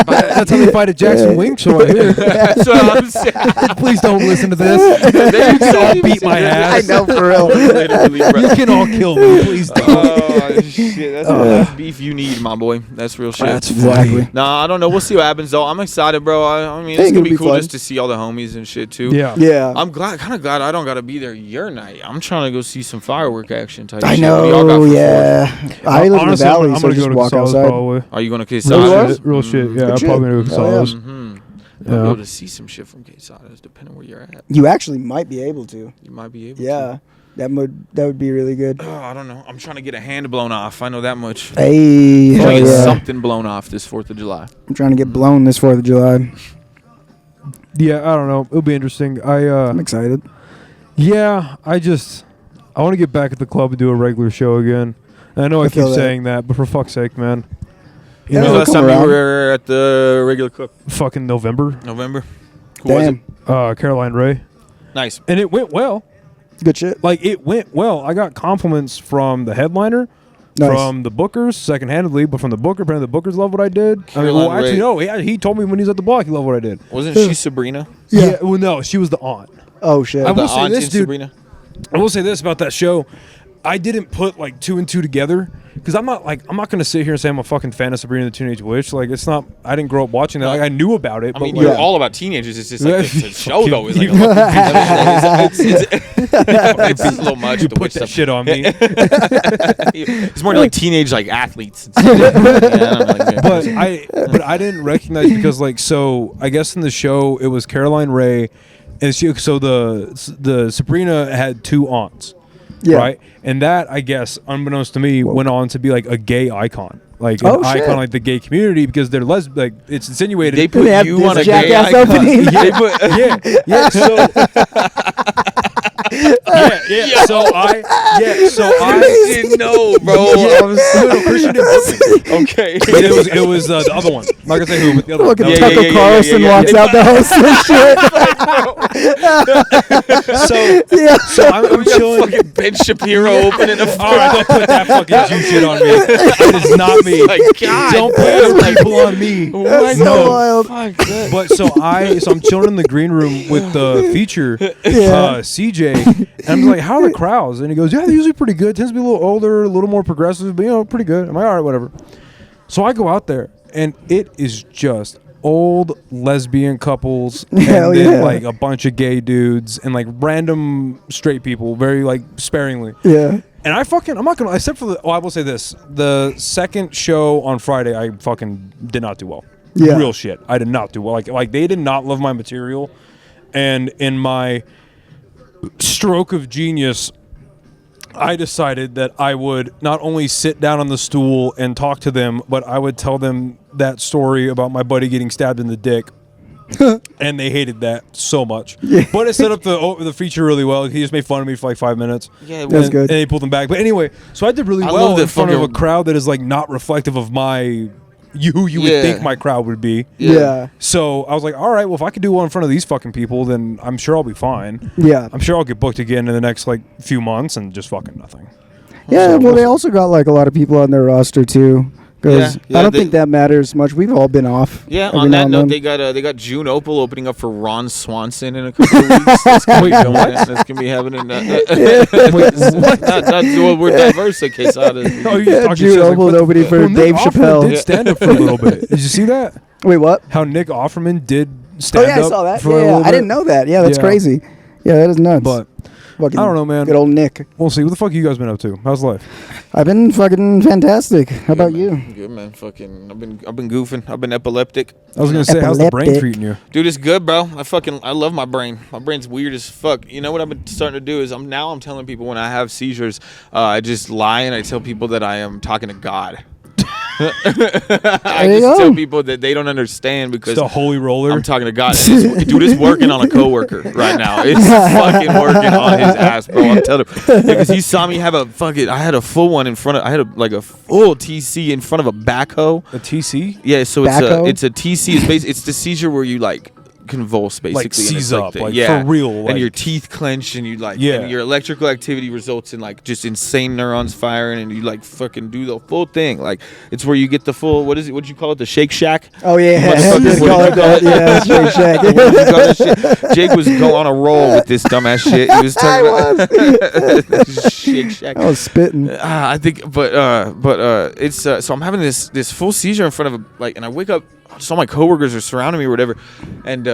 That's how they fight at Jackson Wink Show. I hear. That's what I'm saying. Please don't listen to this. They can all beat my I ass. know, for real. Literally, bro. You can all kill me. Please don't. Oh shit! That's beef you need, my boy. That's real shit. That's Exactly. Nah, I don't know. We'll see what happens though. I'm excited, bro. I mean, it's think gonna it'll be be cool fun. just to see all the homies and shit too. Yeah. Yeah. I'm kind of glad I don't gotta be there your night. I'm trying to go see some firework action type. I shit. What do y'all got know, for yeah. I live in the Honestly, valley, I'm so gonna just go to walk Casales outside. probably. Are you gonna you Real are? Quesada? shit. Real shit. Yeah, I'm Good probably gonna go shit. Oh, yeah. Casales. You'll be able to see some shit from Quesadas, depending where you're at. You actually might be able to. You might be able to. Yeah. That would be really good. Oh, I don't know. I'm trying to get a hand blown off. I know that much. Hey, I'm hell trying to get yeah. something blown off this 4th of July. I'm trying to get blown this 4th of July. Yeah, I don't know. It'll be interesting. I'm excited. Yeah, I want to get back at the club and do a regular show again. And I know I I feel keep that. saying that, but for fuck's sake, man. You Yeah, When was know, the last come time you around. were at the regular club? fucking November. November. Who was it? Damn. Caroline Ray. Nice. And it went well. Good shit. Like, it went well. I got compliments from the headliner, Nice. from the bookers, second-handedly, but from the booker. Apparently the bookers love what I did. I mean, Caroline well, actually, Ray. no. He told me when he was at the block he loved what I did. Wasn't she Sabrina? Yeah. Well, no. She was the aunt. Oh, shit. I will The say aunt this, in dude. Sabrina? I will say this about that show. I didn't put like 2 and 2 together because I'm not gonna sit here and say I'm a fucking fan of Sabrina the Teenage Witch. Like it's not. I didn't grow up watching that. Like I knew about it. I but mean, like, you're all about teenagers. It's just like the show though is like it's a little much. You to put watch that stuff. shit on me. It's more like teenage like athletes. And stuff. Yeah, I don't know, like, but I didn't recognize because like so I guess in the show it was Caroline Ray, and the Sabrina had 2 aunts. Yeah. Right, and that I guess, unbeknownst to me, went on to be like a gay icon, like an icon, like the gay community, because they're like it's insinuated they put you on a gay jackass icon. opening. yeah. So yeah. So I didn't know, bro. Yeah, no, Christian didn't book me. Okay. But it was the other one. I'm not gonna say who, but the other one. Fucking Yeah, Tucker yeah, Carlson yeah. walks out the host and shit. So I'm chilling. Fucking Ben Shapiro opening a All right, don't put that fucking Jew shit on me. It is not me. Like, God. Don't put other people on me. That's so wild. But so I'm chilling in the green room with the feature, CJ, and I'm like, how are the crowds? And he goes, yeah, they're usually pretty good. Tends to be a little older, a little more progressive, but pretty good. I'm like, all right, whatever. So I go out there, and it is just old lesbian couples, and then like a bunch of gay dudes, and like random straight people, very like sparingly. Yeah. And I'm not gonna, except for I will say this: the second show on Friday, I fucking did not do well. Yeah. Real shit. I did not do well. Like they did not love my material, and in my stroke of genius, I decided that I would not only sit down on the stool and talk to them, but I would tell them that story about my buddy getting stabbed in the dick. And they hated that so much. Yeah. But it set up the feature really well. He just made fun of me for like 5 minutes. Yeah, That's good. And they pulled them back. But anyway, so I did really I well love in that front of a fucking- crowd that is like not reflective of who you would Yeah. think my crowd would be. Yeah. So I was like, all right, well, if I could do one in front of these fucking people, then I'm sure I'll be fine. Yeah. I'm sure I'll get booked again in the next like few months and just fucking nothing. Yeah, well, they also got like a lot of people on their roster too. Because Yeah, I don't they- think that matters much. We've all been off. Yeah, every on now that and note, then. they got June Opal opening up for Ron Swanson in a couple of weeks. That's gonna be going- That's gonna be happening. Well, we're diverse in case out of. Oh, you Yeah, talking Jude shit, like, Opal's what the- opening for Well, Nick Dave Offerman Chappelle. did stand up for a little bit. Did you see that? Wait, what? How Nick Offerman did Oh stand yeah, I up saw that. for a Yeah, little bit? I didn't know that. Yeah, that's Yeah. crazy. Yeah, that is nuts. But Fucking I don't know, man. Good old Nick. We'll see. What the fuck you guys been up to? How's life? I've been fucking fantastic. How about you? Good man, fucking. I've been goofing. I've been epileptic. I was gonna say, how's the brain Epileptic. treating you? Dude, it's good, bro. I love my brain. My brain's weird as fuck. You know what I've been starting to do is I'm telling people when I have seizures, I just lie and I tell people that I am talking to God. I you just go. tell people that they don't understand because Just a holy roller. I'm talking to God. Dude, it's working on a coworker right now. It's fucking working on his ass, bro. I'm telling him. Because he saw me have I had a full one in front of, I had a full TC in front of a backhoe. a TC? Yeah, so Backhoe? it's a TC. It's the seizure where you like convulse basically. Like and it's seize up, the- like, for real, and like- your teeth clench and you like, Yeah. and your electrical activity results in like just insane neurons firing and you like fucking do the full thing. Like it's where you get the full, what you call it, the Shake Shack? Oh yeah, Motherfucker, just what call did it you call that. it? Yeah, Straight Shack. What did you call that shit? Jake was on a roll with this dumbass shit. He was talking about Shake Shack. I was spitting. I think, but it's so I'm having this full seizure in front of and I wake up, just all my coworkers are surrounding me or whatever, and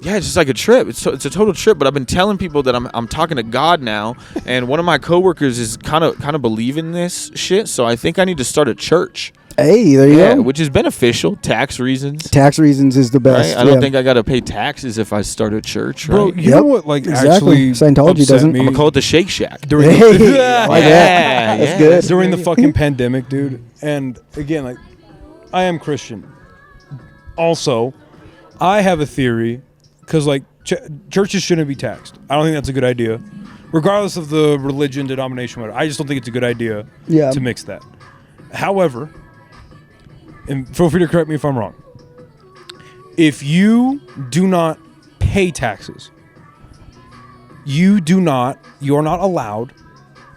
yeah, it's just like a trip. It's a total trip. But I've been telling people that I'm talking to God now, and one of my coworkers is kind of believing this shit. So I think I need to start a church. Hey, there you Yeah, go. which is beneficial, tax reasons. Tax reasons is the best. Right? I don't yeah. think I got to pay taxes if I start a church, Bro, right? you know what? Like exactly. actually, Scientology upset doesn't. me I'm gonna call it the Shake Shack. during Hey, the, I like Yeah, that. That's yeah. good. during the fucking pandemic, dude. And again, like, I am Christian. Also, I have a theory because like churches shouldn't be taxed. I don't think that's a good idea, regardless of the religion, denomination, whatever. I just don't think it's a good idea Yeah. to mix that. However, and feel free to correct me if I'm wrong. If you do not pay taxes, you are not allowed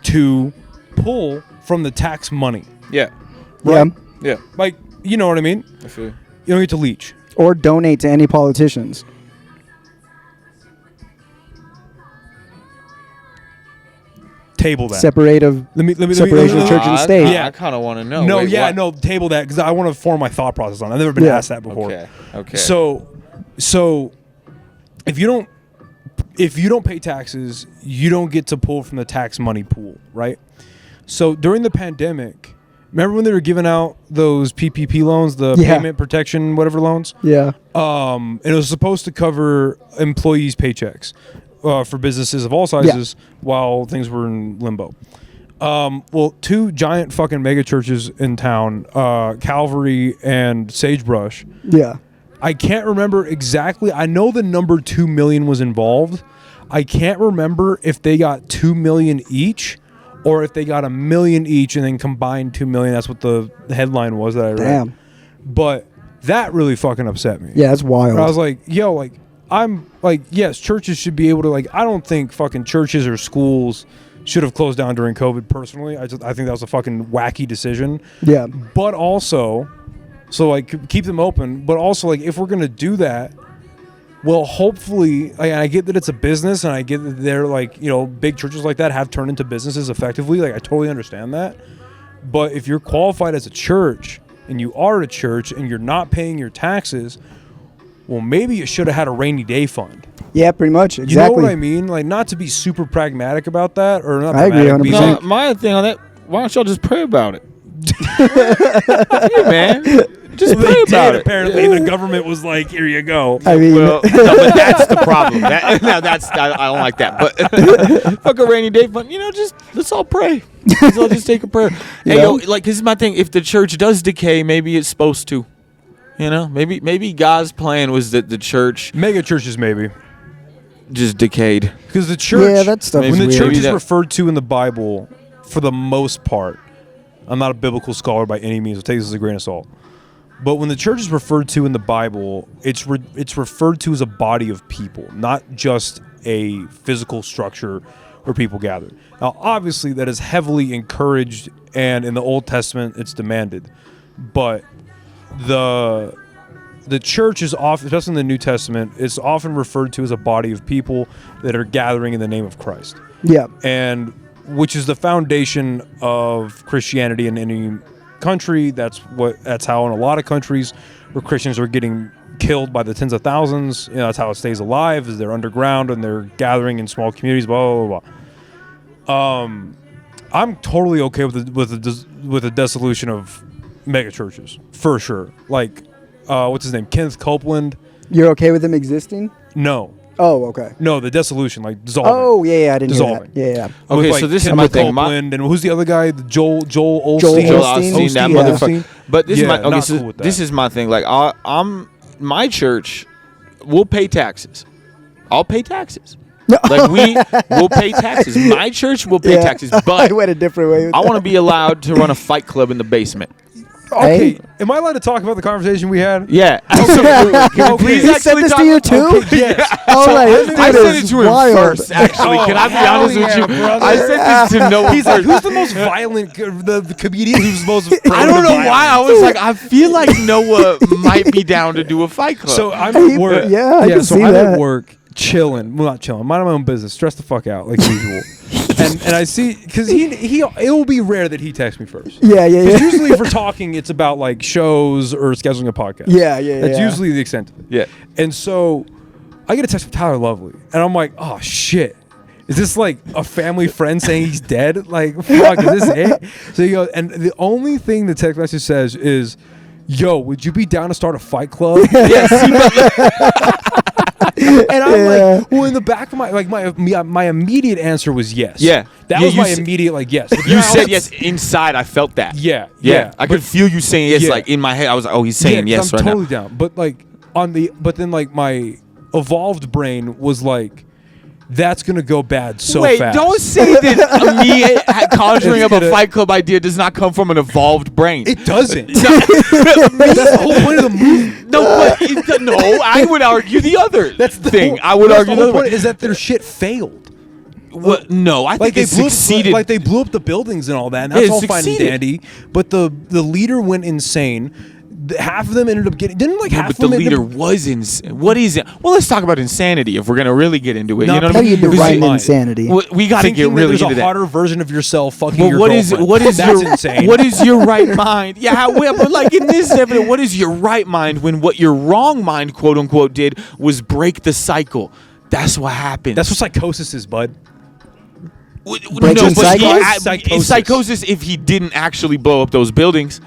to pull from the tax money. Yeah, Yeah. yeah. Like, you know what I mean? I feel you. You don't get to leech. Or donate to any politicians. Table that. Separation of church and state. I kind of want to know. No, Wait, yeah, what? no, table that because I want to form my thought process on it. I've never been asked that before. Okay. So if you don't pay taxes, you don't get to pull from the tax money pool, right? So during the pandemic, remember when they were giving out those PPP loans, the payment protection, whatever loans? Yeah. And it was supposed to cover employees' paychecks for businesses of all sizes while things were in limbo. Well, two giant fucking mega churches in town, Calvary and Sagebrush. Yeah. I can't remember exactly. I know the number 2 million was involved. I can't remember if they got 2 million each or if they got $1 million each and then combined 2 million. That's what the headline was that I read. Damn. But that really fucking upset me. Yeah, that's wild. I was like, yo, like, I'm like, yes, churches should be able to, like, I don't think fucking churches or schools should have closed down during COVID personally. I think that was a fucking wacky decision. Yeah. But also, so like keep them open, but also like if we're going to do that, well, hopefully, I get that it's a business and I get that they're like, you know, big churches like that have turned into businesses effectively. Like I totally understand that. But if you're qualified as a church and you are a church and you're not paying your taxes, well, maybe you should have had a rainy day fund. Yeah, pretty much. Exactly. You know what I mean? Like, not to be super pragmatic about that, or not. I agree 100%. No, my thing on that. Why don't y'all just pray about it? Yeah, man. Just pray about it. Apparently, the government was like, "Here you go." I mean, Well, no, but that's the problem. I don't like that. But fuck a rainy day fund. You know, just let's all pray. Let's all just take a prayer. Hey, yo, like this is my thing. If the church does decay, maybe it's supposed to. You know, maybe God's plan was that the church mega churches maybe just decayed because the church. that stuff when is the weird. church is referred to in the Bible, for the most part, I'm not a biblical scholar by any means. I'll take this as a grain of salt. But when the church is referred to in the Bible, it's referred to as a body of people, not just a physical structure where people gather. Now, obviously, that is heavily encouraged, and in the Old Testament, it's demanded. But the church is often, especially in the New Testament, it's often referred to as a body of people that are gathering in the name of Christ. Yeah. And which is the foundation of Christianity in any country. That's how in a lot of countries where Christians are getting killed by the tens of thousands, you know, that's how it stays alive, is they're underground and they're gathering in small communities, blah, blah, blah. I'm totally okay with the dissolution of mega churches, for sure. Like, what's his name? Kenneth Copeland. You're okay with them existing? No. Oh, okay. No, the dissolution, like dissolving. Oh, yeah, I didn't dissolving. hear that. Yeah. Okay, With, so this is Kenneth my thing. Copeland, and who's the other guy? Joel Osteen. Joel Osteen, that yeah. motherfucker. But this is my not okay. cool So with that. this is my thing. Like, my church will pay taxes. I'll pay taxes. Like we'll pay taxes. My church will pay taxes, but I went a different way with I that. want to be allowed to run a fight club in the basement. Okay, Hey. am I allowed to talk about the conversation we had? Yeah, absolutely. Can we please He actually sent this talk to you about- too? Okay, yes. Oh, like, this I dude sent is it to him wild. first. Actually, can I be hell honest with yeah, you? brother. I sent this to Noah He's like, first. who's the most violent, the comedian who's most I don't know why. I was like, I feel like Noah might be down to do a fight club. So I'm at work. Yeah, I can so see I'm that. at work chilling. Well, not chilling. Minding my own business. Stressed the fuck out like usual. and I see, because it will be rare that he texts me first. Yeah. Because usually if we're talking, it's about like shows or scheduling a podcast. Yeah. That's usually the extent of it. yeah. And so I get a text from Tyler Lovely, and I'm like, oh shit. Is this like a family friend saying he's dead? Like, fuck, is this it? So he goes, and the only thing the text message says is, yo, would you be down to start a fight club? And I'm like, well, in the back of my immediate answer was yes. Yeah. That Yeah, was you my s- immediate, like, yes. But You then I said was- yes inside. I felt that. Yeah. Yeah. I could feel you saying yes. Yeah. Like in my head, I was like, oh, he's saying Yeah, 'cause yes I'm right totally now. down. But like but then like my evolved brain was like, that's gonna go bad so Wait, fast. don't say that me conjuring up a fight club idea does not come from an evolved brain. It doesn't. That's the whole point of the movie. No, but no, I would argue the other thing. whole- I would that's argue the the whole other point way. is that their shit failed. What? No, I think Like it succeeded. they blew up the buildings and all that. And that's It all fine and succeeded. dandy. But the leader went insane. half of them ended up getting. Didn't like half But of the them. leader was insane. What is it? Well, let's talk about insanity if we're gonna really get into it. No, You know what How I do you mean? Because define Mine. insanity? we got to get Thinking that really there's into a that. hotter version of yourself fucking But your what is girlfriend. what is That's your insane? what is your right mind? Yeah, but like in this evidence, what is your right mind when what your wrong mind, quote unquote, did was break the cycle? That's what happened. That's what psychosis is, bud. Breaking cycles? It's psychosis if he didn't actually blow up those buildings.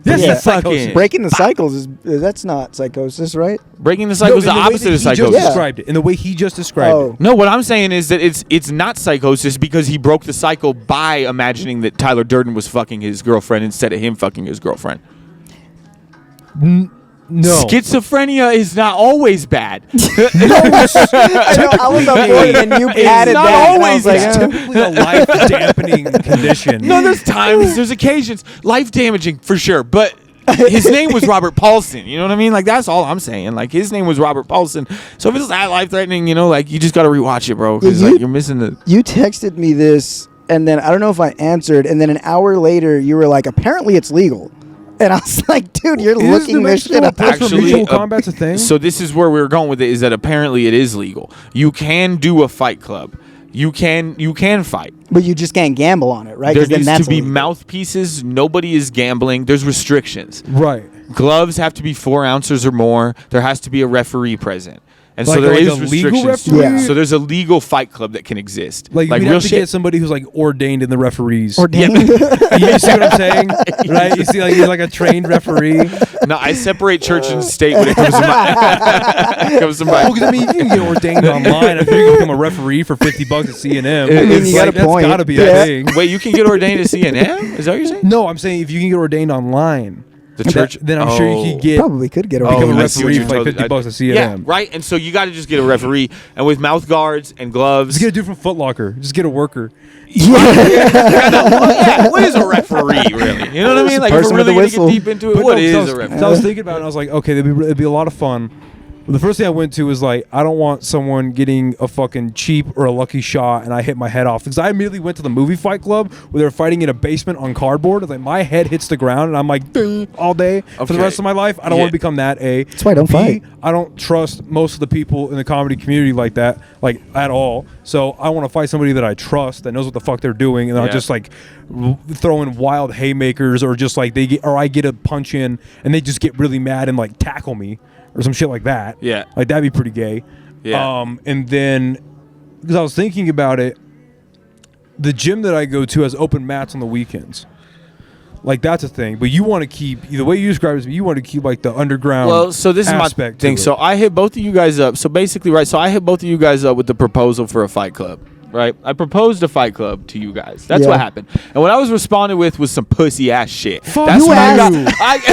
Yes, Yeah. that's psychosis. Breaking the cycles is that's not psychosis, right? Breaking the cycle is the in way opposite that of he just psychosis. described it. In the way he just described Oh. it. No, what I'm saying is that it's not psychosis because he broke the cycle by imagining that Tyler Durden was fucking his girlfriend instead of him fucking his girlfriend. No. Schizophrenia is not always bad. I know, I was on board and you added not that. and I always was like, it's typically a life dampening condition. No, there's times, there's occasions, life damaging for sure. But his name was Robert Paulson. You know what I mean? Like that's all I'm saying. Like his name was Robert Paulson. So if it's that life threatening, you know, like you just got to rewatch it, bro, because Yeah, like you're missing the. You texted me this, and then I don't know if I answered, and then an hour later you were like, apparently it's legal. And I was like, dude, you're Is looking New this Mexico shit a up. place where Actually, mutual combat's a thing? So this is where we're going with it. Is that apparently it is legal. You can do a fight club. You can fight. But you just can't gamble on it, right? There 'Cause then needs that's to be illegal. mouthpieces. Nobody is gambling. There's restrictions. Right. Gloves have to be 4 ounces or more. There has to be a referee present. And so Like- there like is a legal restrictions. referee? Yeah. So there's a legal fight club that can exist. Like we'd real have to shit. get somebody who's like ordained in the referees. Ordained. You see what I'm saying? Right? You see like he's like a trained referee. No, I separate church and state when it comes to my. comes to my Well, 'cause I mean, you can get ordained online if you can become a referee for $50 at C&M. I mean, It's you got like, a point. That's got to be Yeah. a thing. Wait, you can get ordained at C&M? Is that what you're saying? No, I'm saying if you can get ordained online, The church. then I'm sure you could get Probably could get become ordained. a I see what referee you're for like totally- $50 at C&M. Yeah, right. And so you got to just get a referee, and with mouth guards and gloves. Just get a dude from Foot Locker. Just get a worker. Yeah, what is a referee really? You know what I mean? Like, if person we're with a really gonna whistle. get deep into it, But what no, is so I was- a referee? So I was thinking about it, and I was like, okay, it'd be a lot of fun. But the first thing I went to was like, I don't want someone getting a fucking cheap or a lucky shot and I hit my head off. Because I immediately went to the movie fight club where they were fighting in a basement on cardboard. It's like my head hits the ground and I'm like, "Ding," all day for the Okay. rest of my life. I don't Yeah. want to become that. A. That's why I don't B, fight. I don't trust most of the people in the comedy community like that, like at all. So I want to fight somebody that I trust that knows what the fuck they're doing, and I'll Yeah. just like throw in wild haymakers, or just like I get a punch in and they just get really mad and like tackle me or some shit like that. Yeah. like that'd be pretty gay. Yeah. And then because I was thinking about it, the gym that I go to has open mats on the weekends. Like that's a thing, but you want to keep the way you describe it. You want to keep like the underground. Well, so this is my aspect to thing. it. So I hit both of you guys up. So basically, right. So I hit both of you guys up with the proposal for a fight club. Right. I proposed a fight club to you guys. That's Yeah. what happened. And what I was responded with was some pussy ass shit. Fuck That's you. what I got.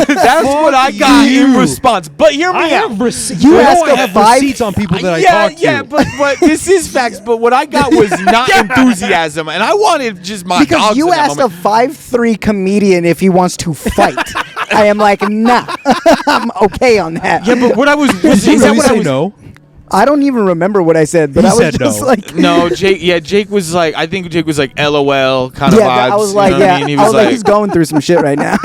That's what I got in you. response. But hear me I out. have receipts. You I asked know I a have five- receipts on people that I yeah, talk to. yeah, but this is facts. But what I got was not enthusiasm, and I wanted just my Because dogs you in that asked a moment. 5'3" comedian if he wants to fight. I am like, nah, I'm okay on that. Yeah, but what I was Did you is that really what I say was? no? I don't even remember what I said, but He I was said just no. like, No, Jake. Yeah, Jake was like. I think Jake was like LOL kind of yeah, vibes. I was you like, know what yeah, I mean? He I was like, like, he's going through some shit right now.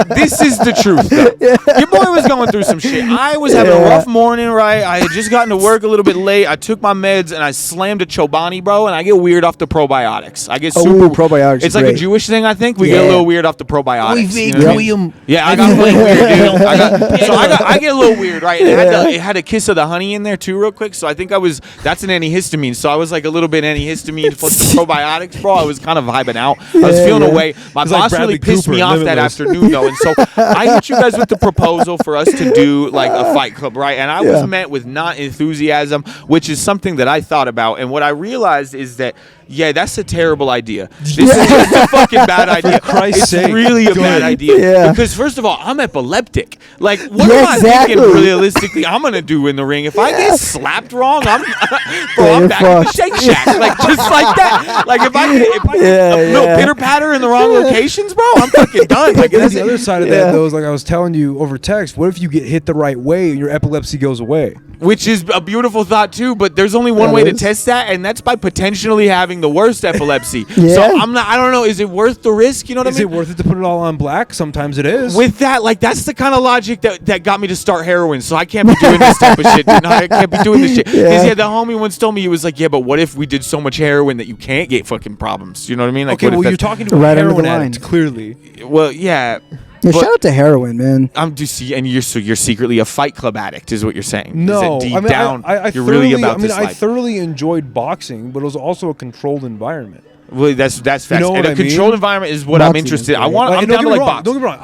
this is the truth, though. Your boy was going through some shit. I was having a Yeah. rough morning, right? I had just gotten to work a little bit late. I took my meds and I slammed a Chobani, bro, and I get weird off the probiotics. I get Oh, super probiotics It's are like a great. Jewish thing, I think. We get a Yeah. little weird off the probiotics. We you know what I mean? Yeah, I got really weird, dude. I get a little weird, right? And it had a kiss of the honey in there too, real quick. So I think that's an antihistamine. So I was like a little bit antihistamine plus the probiotics, bro. I was kind of vibing out. I was feeling away. My It's like boss Bradley really pissed Cooper me in off that Limitless. afternoon, though. And so I hit you guys with the proposal for us to do like a fight club, right? And I was Yeah. met with not enthusiasm, which is something that I thought about. And what I realized is that, yeah, that's a terrible idea. This is just a fucking bad idea. Christ's It's sake. really a bad idea. Yeah. Because first of all, I'm epileptic. Like, what Yeah, am I exactly. thinking realistically I'm gonna do in the ring? If I get slapped wrong, I'm you're back in the fucked. Shake Shack. Like just like that. Like if I get Yeah, a little yeah. pitter patter in the wrong locations, bro, I'm fucking done. Like And then that's the other side of Yeah. that, though, is like I was telling you over text. What if you get hit the right way and your epilepsy goes away? which is a beautiful thought too, but there's only one That way to is. test that, and that's by potentially having having the worst epilepsy. Yeah. So I don't know. Is it worth the risk? You know what I mean? Is it worth it to put it all on black? Sometimes it is. With that, like, that's the kind of logic that got me to start heroin. So I can't be doing this type of shit. Dude. No, I can't be doing this shit. Because the homie once told me, he was like, yeah, but what if we did so much heroin that you can't get fucking problems? You know what I mean? Like, okay, well, you're talking to a right under heroin the line. addict, clearly. Well, yeah. Yeah, shout out to heroin, man. I'm just see, and you're secretly a Fight Club addict, is what you're saying. No, is it deep I mean, down, I you're really about I mean, this I life. thoroughly enjoyed boxing, but it was also a controlled environment. Well, that's facts. You know And what a I mean? controlled environment is what Boxing I'm interested. is I great. want. I'm and down to like wrong, box. don't get me wrong.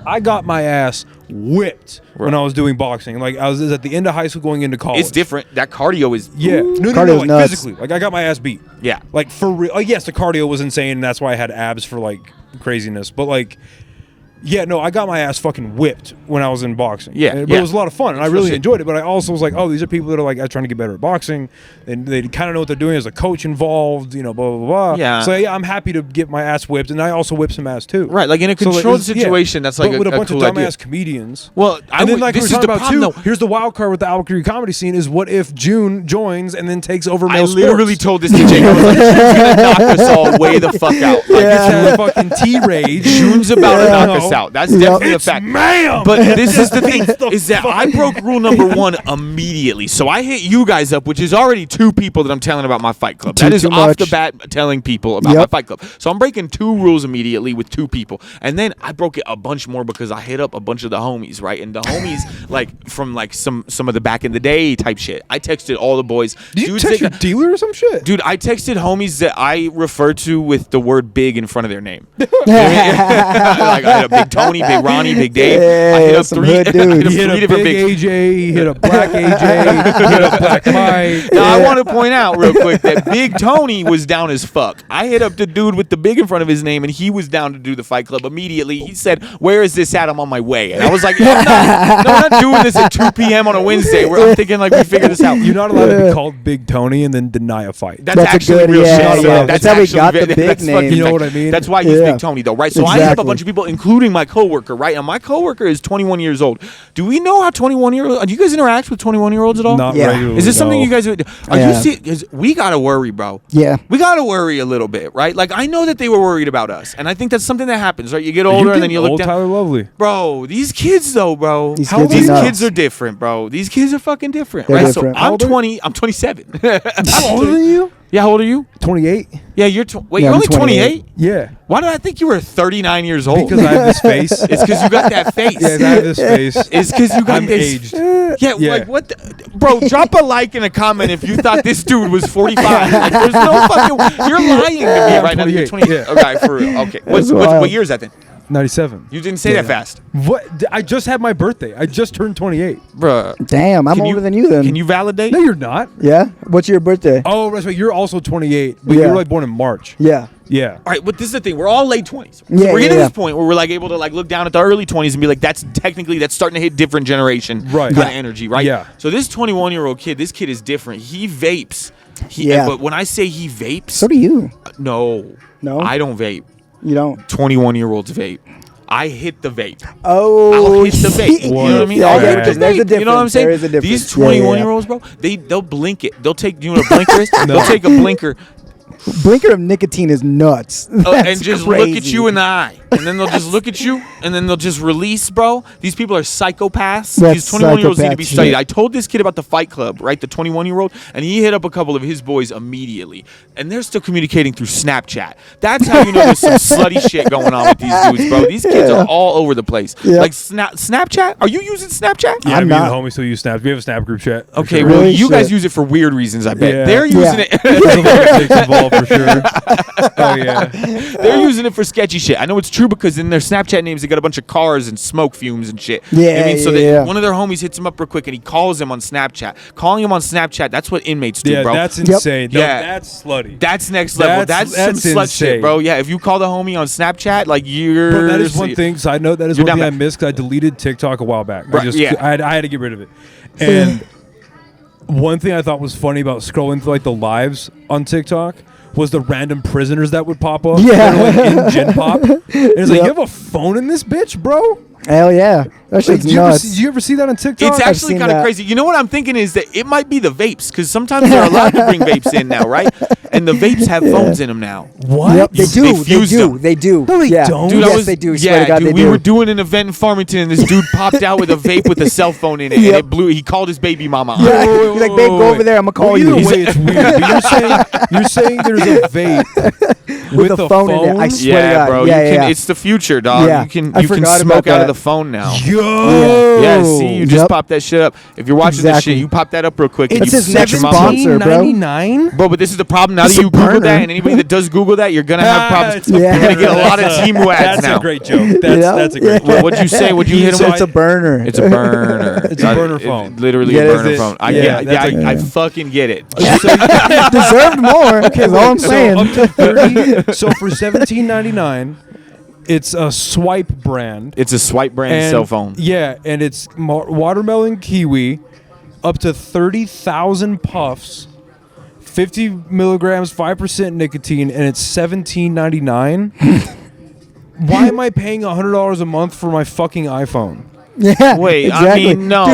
I got my ass whipped when I was doing boxing. Like I was at the end of high school, going into college. It's different. That cardio is. Yeah, no, Cardio's like nuts. physically. Like I got my ass beat. Yeah. Like for real. Like yes, the cardio was insane, and that's why I had abs for like craziness. But like. Yeah, no, I got my ass fucking whipped when I was in boxing. Yeah, but yeah. it was a lot of fun, and I For really sure. enjoyed it. But I also was like, oh, these are people that are like trying to get better at boxing, and they kind of know what they're doing. There's a coach involved, you know, blah blah blah. Yeah. So yeah, I'm happy to get my ass whipped, and I also whip some ass too. Right, like in a So, like, controlled it's- situation, that's like but with a bunch cool of dumbass idea. comedians. Well, And then, like this we is were the talking about problem, too. though. Here's the wild card with the Albuquerque comedy scene: is what if June joins and then takes over I male literally sports? told this to Jake. I was like, June's gonna knock us all way the fuck out. Like, It's that fucking T-rage. June's about to knock No. us out. That's Yep. definitely a It's fact. ma'am. But this is the thing, the is that I broke rule number 1 immediately. So I hit you guys up, which is already 2 people that I'm telling about my fight club. That is Too off much. the bat telling people about Yep. my fight club. So I'm breaking 2 rules immediately with 2 people. And then I broke it a bunch more because I hit up a bunch of the homies, right? And the homies, like, from, like, some of the back in the day type shit. I texted all the boys. Did you Dudes text that- your dealer or some shit? Dude, I texted homies that I refer to with the word big in front of their name. Like, I hit up Big Tony, Big Ronnie, Big Dave. I hit Yeah, up some 3 hood I dudes. hit up He hit 3 a different big bigs. AJ, he hit a black AJ, hit a black Mike. Now, I want to point out real quick that Big Tony was down as fuck. I hit up the dude with the big in front of his name, and he was down to do the fight club immediately. He said, "Where is this at? I'm on my way." And I was like, I'm not doing this at 2 p.m. on a Wednesday. Where I'm thinking, like, we figure this out. You're not allowed to be called Big Tony and then deny a fight. That's That's a actually good- real yeah, shit. yeah. That's That's how we actually got the ve- big that's name. fucking You know fact. what I mean? That's why he's Yeah. Big Tony, though, right? So I hit up a Exactly. bunch of people, including my coworker, right? And my coworker is 21 years old. Do we know how 21-year-olds? Do you guys interact with 21-year-olds at all? Not Yeah. regularly. Is this something no. you guys would? Are Yeah. you see? We gotta worry, bro. Yeah. We gotta worry a little bit, right? Like, I know that they were worried about us, and I think that's something that happens, right? You get Are older, you and then you getting look old, down. Tyler Lovely. Bro, these kids though, bro. These How kids are these nuts. kids are different, bro. These kids are fucking different, They're right? different. So How I'm old are you? 20. I'm 27. I'm older than you. Yeah, how old are you? 28. Yeah, you're. Wait, Yeah, you're I'm only 28. 28. Yeah. Why did I think you were 39 years old? Because I have this face. It's because you got that face. Yeah, I have this face. It's because you got I'm this. aged. Yeah, Yeah. like what? Bro, drop a like and a comment if you thought this dude was 45. Like, there's no fucking. You're lying to me I'm right now. You're 28. 28. Okay, for real. Okay. That's What wild. year is that then? 97. You didn't say that fast, What? I just had my birthday. I just turned 28. bro. Damn, I'm older than you then. Can you validate? No, you're not. Yeah. What's your birthday? Oh, that's right. You're also 28, but Yeah. you're like born in March. Yeah. Yeah. All right, but this is the thing. We're all late 20s. So Yeah, we're getting to yeah, this point where we're like able to like look down at the early 20s and be like, that's starting to hit different generation Right. kind of Yeah. energy, right? Yeah. So this 21-year-old kid, this kid is different. He vapes. Yeah. But when I say he vapes, So do you. no. No? I don't vape. You don't. 21-year-olds vape. I hit the vape. Oh. I'll hit the vape. You know what I mean? Yeah, I'll okay, hit the there's a vape. You know what I'm difference. saying? There is a difference. These Yeah, yeah, yeah. 21-year-olds, bro, they'll blink it. They'll take, you know what a blinker is? No. They'll take a blinker Blinker of nicotine is nuts. and That's just crazy. look at you in the eye. And then they'll just look at you, and then they'll just release, bro. These people are psychopaths. That's These 21-year-olds need to be psychopath studied. shit. I told this kid about the Fight Club, right? The 21-year-old, and he hit up a couple of his boys immediately. And they're still communicating through Snapchat. That's how you know there's some slutty shit going on with these dudes, bro. These kids Yeah. are all over the place. Yeah. Like Snapchat? Are you using Snapchat? Yeah, I'm me and not. the homies still use Snap. We have a Snap group chat. for Okay, sure. well, Really? you guys Shit. use it for weird reasons, I bet. Yeah. They're using Yeah. it. There's a lot of dicks involved for sure. Oh yeah. They're using it for sketchy shit. I know it's true because in their Snapchat names they got a bunch of cars and smoke fumes and shit. You know what I Yeah, mean, so yeah. one of their homies hits him up real quick and he calls him on Snapchat. Calling him on Snapchat, that's what inmates do, Yeah, bro. that's insane. No, Yeah. that's slutty. That's next level. That's some that's slut shit, insane. bro. Yeah, if you call the homie on Snapchat, like you're. But that is one thing. Side note: that is You're one thing down I bad. missed because I deleted TikTok a while back. Right, yeah. I had to get rid of it. And one thing I thought was funny about scrolling through like the lives on TikTok was the random prisoners that would pop up. Yeah. that are, like in Gen Pop. And it's like, Yep. you have a phone in this bitch, bro? Hell yeah. That Like, shit's do you ever nuts. see, do you ever see that on TikTok? It's actually seen kind of that. crazy. You know what I'm thinking is that it might be the vapes because sometimes they're allowed to bring vapes in now, right? and the vapes have phones in them now. What? Yep, they do. fused them. They do. No, they yeah. don't. Dude, yes, they do. Swear to God, dude, they we do. were doing an event in Farmington, and this dude popped out with a vape with a cell phone in it, and it blew. He called his baby mama. Yeah, he's like, babe, go over there. I'm gonna call Well, you. either way, it's weird. But you're saying there's a vape with a phone in it. I swear to Yeah, God. bro. Yeah, you can. yeah. It's the future, dog. Yeah, You can. I You can forgot smoke about out of that. the phone now. Yo. Yeah, see, you just Yep. pop that shit up. If you're watching Exactly. this shit, you pop that up real quick. It's and you his set next your mama. sponsor, bro. $17.99? Bro, but this is the problem. Now It's that a you Google burner. that, and anybody that does Google that, you're gonna have problems. It's a Yeah. You're gonna get a lot of That's Timu ads That's now. a great joke. That's a great Yeah. joke. What'd you say? What'd you hit him So with? It's a burner. It's a burner. It's a burner phone. Literally Yeah, a it is. burner phone. I Yeah, get. that's Yeah, a- I fucking get it. deserved more. That's all I'm saying. So up to 30. So for $17.99, it's a Swipe brand. It's a Swipe brand cell phone. Yeah, and it's watermelon kiwi, up to 30,000 puffs, 50 milligrams, 5% nicotine, and it's $17.99. Why am I paying $100 a month for my fucking iPhone? Yeah. Wait, exactly. I mean, no.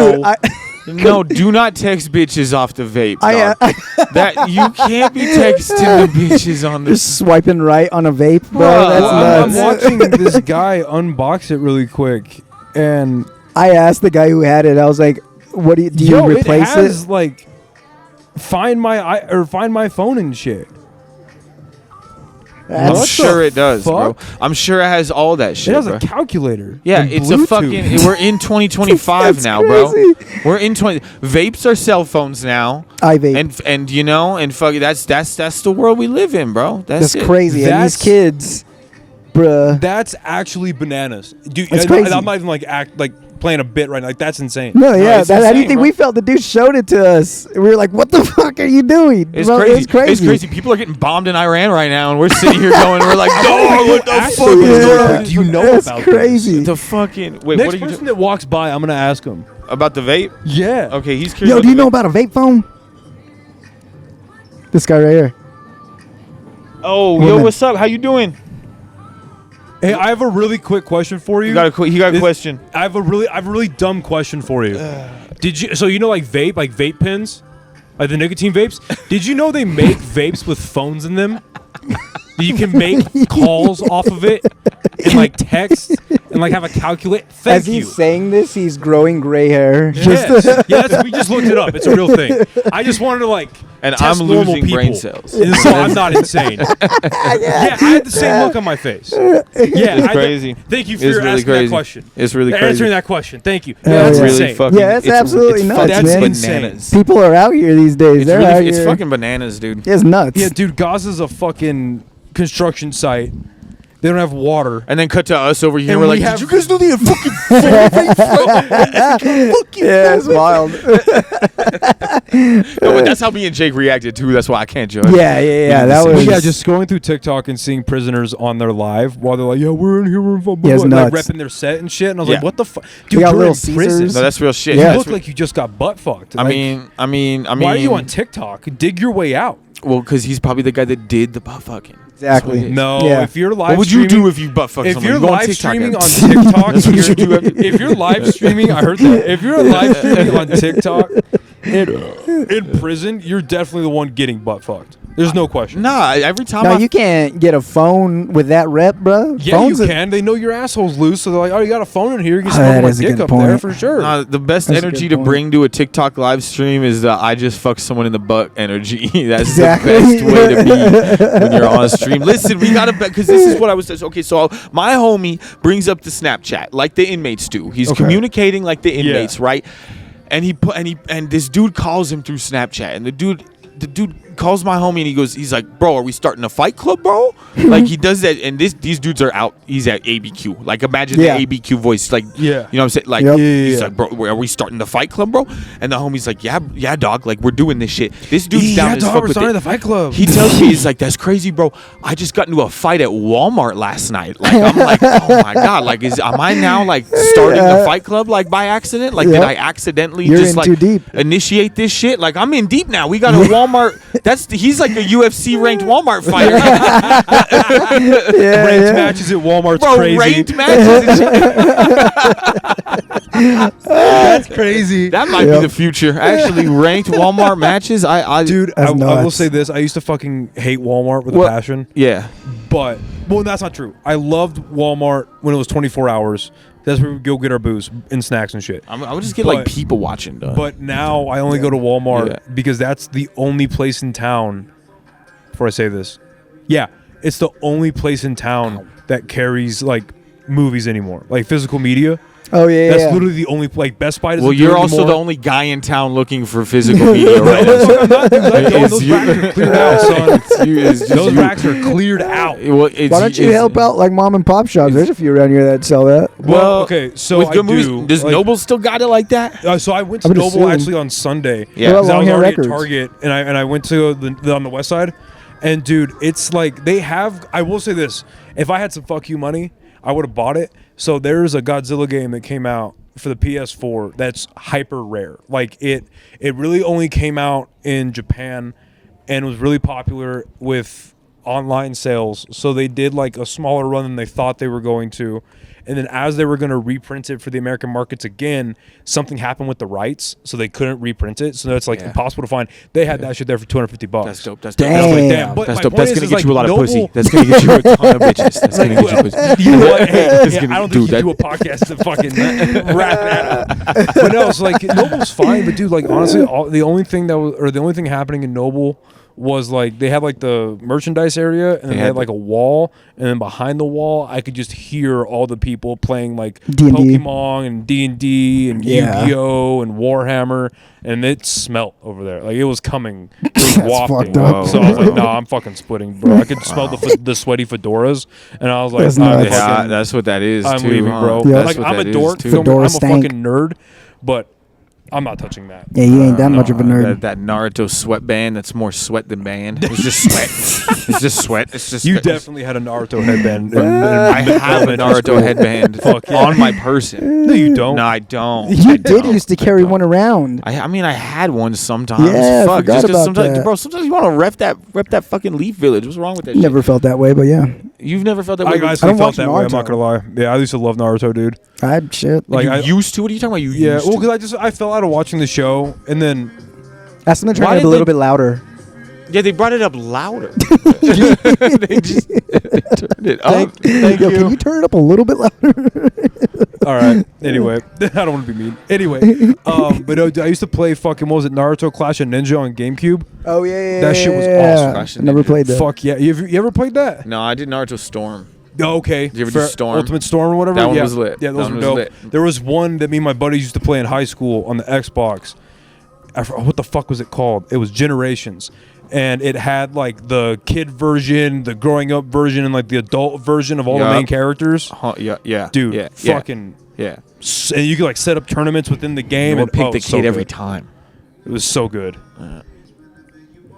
Dude, No, do not text bitches off the vape. I- Dog. That you can't be texting the bitches on the. just swiping right on a vape, bro. Bro, That's I'm nuts. watching this guy unbox it really quick, and I asked the guy who had it. I was like, "What do you yo, replace it has like find my phone and shit. I'm What sure the it does, bro. fuck? I'm sure it has all that shit. It has bro. a calculator. Yeah, and it's Bluetooth. a fucking. We're in 2025 That's now, bro. crazy. We're in 20. Vapes are cell phones now, I vape. and you know, and fuck, that's the world we live in, bro. That's it. crazy. And That's- these kids, bruh. That's actually bananas, dude. It's I'm crazy. not even like playing a bit right now. Like that's insane. No, yeah. it's How do you insane, think bro. we felt? The dude showed it to us. We were like, "What the fuck are you doing?" It's Bro, crazy. It's crazy. It's crazy. People are getting bombed in Iran right now, and we're sitting here going, we're like, dog, what the fuck Actually, is Yeah. going on? do you know That's about crazy. this? The fucking wait, Next what are you person that walks by, I'm gonna ask him. about the vape? Yeah. Okay, he's curious. Yo, do you know about about a vape phone? This guy right here. the vape? Oh, yo, Woman. what's up? How you doing? Hey, I have a really quick question for you. You got a This- question. I have a really dumb question for you. Did you? So you know, like vape pens, like the nicotine vapes. Did you know they make vapes with phones in them? That you can make calls off of it and like text and like have a calculate. Thank As you. he's saying this, he's growing gray hair. Yes. Yeah, we just looked it up. It's a real thing. I just wanted to like. And test I'm normal losing people. brain cells. And so I'm not insane. Yeah, I had the same look on my face. Yeah, It's I- crazy. Thank you for It's really asking crazy. that question. It's really crazy. Answering that question. Thank you. Yeah, Yeah, that's yeah. really insane. fucking. Yeah, it's absolutely nuts, That's man. insane. bananas. People are out here these days. It's, They're really, out it's here. fucking bananas, dude. It's nuts. Yeah, dude, Gaza's a fucking construction site. They don't have water. And then cut to us over here. And We're we like, have- did you guys know they had fucking Yeah, it's wild. No, but that's how me and Jake reacted too. That's why I can't judge. Yeah. That But was. Yeah, just scrolling through TikTok and seeing prisoners on their live while they're like, "Yeah, we're in here, we're in Yeah, it's like nuts. repping their set and shit." And I was Yeah. like, "What the fuck, They dude? got You're little in prison. Caesars. No, that's real shit. Yeah. You That's look re- like you just got butt fucked." I Like, mean, why are you on TikTok? Dig your way out. Well, because he's probably the guy that did the butt fucking. Exactly. That's what it is. No, Yeah. if you're live, What would you do streaming- if you butt fucked If someone? you're You go on live TikTok streaming and- on TikTok, That's what you should do. if you're live streaming, I heard that. If you're live streaming on TikTok in prison, you're definitely the one getting butt fucked. There's no question. Nah, every time No, I you can't get a phone with that rep, bro. Yeah, Phones you are- can. They know your asshole's loose, so they're like, "Oh, you got a phone in here. You can Ah, smoke that my is a dick good up there point. for sure." the best That's a energy good to point. bring to a TikTok live stream is the I just fucked someone in the butt energy. That's Exactly. the best way to be when you're on stream. Listen, we gotta because this is what I was saying. Okay, so my homie brings up the Snapchat like the inmates do. He's communicating like the inmates, right? And and this dude calls him through Snapchat, and the dude calls my homie and he's like, bro, are we starting a fight club, bro? Like he does that, and these dudes are out. He's at ABQ. Like imagine Yeah. the ABQ voice, like Yeah. you know what I'm saying? Like Yep. he's Yeah. like, bro, are we starting the fight club, bro? And the homie's like, yeah, dog, like we're doing this shit. This dude's down as fuck we're with starting it. the fight club. He tells me, he's like, that's crazy, bro. I just got into a fight at Walmart last night. Like I'm like, oh my god, like am I now like starting the fight club like by accident? Like Yep. did I accidentally You're just in like too deep. initiate this shit? Like I'm in deep now. We got a Walmart. He's like a UFC ranked Walmart fighter. Ranked matches at Walmart's Bro, crazy. ranked matches. That's crazy. That might be the future. Actually, ranked Walmart matches. Dude, I will nuts. say this. I used to fucking hate Walmart with a passion. Yeah. But, well, that's not true. I loved Walmart when it was 24 hours. That's where we go get our booze and snacks and shit. I would just get like people watching done. But now I only go to Walmart because that's the only place in town. Before I say this, it's the only place in town that carries like movies anymore, like physical media. Oh yeah, that's literally the only like Best Buy doesn't. Well, you're also anymore. the only guy in town looking for physical media right now. Those racks are cleared out, son. Those racks are cleared out. Why don't you help out like mom and pop shops? There's a few around here that sell that. Well, okay, so with good I do. movies, does like, Noble still got it like that? So I went to Noble actually on Sunday. Yeah, because I was already Records? at Target, and I went to on the west side, and dude, it's like they have. I will say this: if I had some fuck you money, I would have bought it. So there's a Godzilla game that came out for the PS4 that's hyper rare. Like it really only came out in Japan and was really popular with online sales. So they did like a smaller run than they thought they were going to. And then as they were going to reprint it for the American markets again, something happened with the rights, so they couldn't reprint it. So it's like impossible to find. They had that shit there for $250. That's dope. That's dope. dope. Damn. Like, damn. But That's my dope. point That's is, gonna get you a lot of Noble, pussy. That's gonna get you a ton of bitches. That's gonna get you pussy. You know what? Hey, I don't think dude, you do a podcast to fucking wrap that up. But no, it's like Noble's fine, but dude, like honestly, the only thing happening in Noble was like they had like the merchandise area, and then they had like a wall, and then behind the wall I could just hear all the people playing like D&D. Pokemon and D&D and Yu-Gi-Oh and Warhammer, and it smelt over there like it was coming. It was wafting. fucked up. So I was like, nah, I'm fucking splitting, bro. I could smell the sweaty fedoras, and I was like, That's nah, nuts. Yeah, that's what that is. I'm too, leaving, bro. Yeah. Like I'm a dork, too. feel me? Fedora I'm a stank. fucking nerd, but I'm not touching that. Yeah, you ain't that much of a nerd. That Naruto sweatband that's more sweat than band. It's just sweat. It's just sweat. It's just. You definitely had a Naruto headband. I have a Naruto headband on my person. No, you don't. No, I don't. You I did don't. used to carry one around. I mean, I had one sometimes. Yeah, I Fuck, forgot just 'cause about sometimes, that. bro. Sometimes you want to rep that fucking Leaf Village. What's wrong with that? Never shit? felt that way, but yeah. You've never felt that I way. actually don't felt watch that way. I'm not Naruto. gonna lie. Yeah, I used to love Naruto, dude. Shit. Like you I used to. What are you talking about? You yeah, used well, to? because I fell out of watching the show, and then Ask them to turn Why it did a little they- bit louder. Yeah, they brought it up louder. they turned it up. thank Yo, you. can you turn it up a little bit louder? All right. Anyway, I don't want to be mean. Anyway, but no, I used to play fucking what was it, Naruto Clash of Ninja on GameCube. Oh yeah. That shit was awesome. Clash of Never Ninja. played that. Fuck yeah! You ever played that? No, I did Naruto Storm. Oh, okay. Did you ever do Storm? Ultimate Storm or whatever? That one yeah. was lit. Yeah, those That were one was dope. lit. There was one that me and my buddies used to play in high school on the Xbox. What the fuck was it called? It was Generations. And it had like the kid version, the growing up version, and like the adult version of all the main characters. Yeah. Dude, Yeah. fucking. Yeah. And you could like set up tournaments within the game We'll and pick oh, the so kid every good. time. It was so good.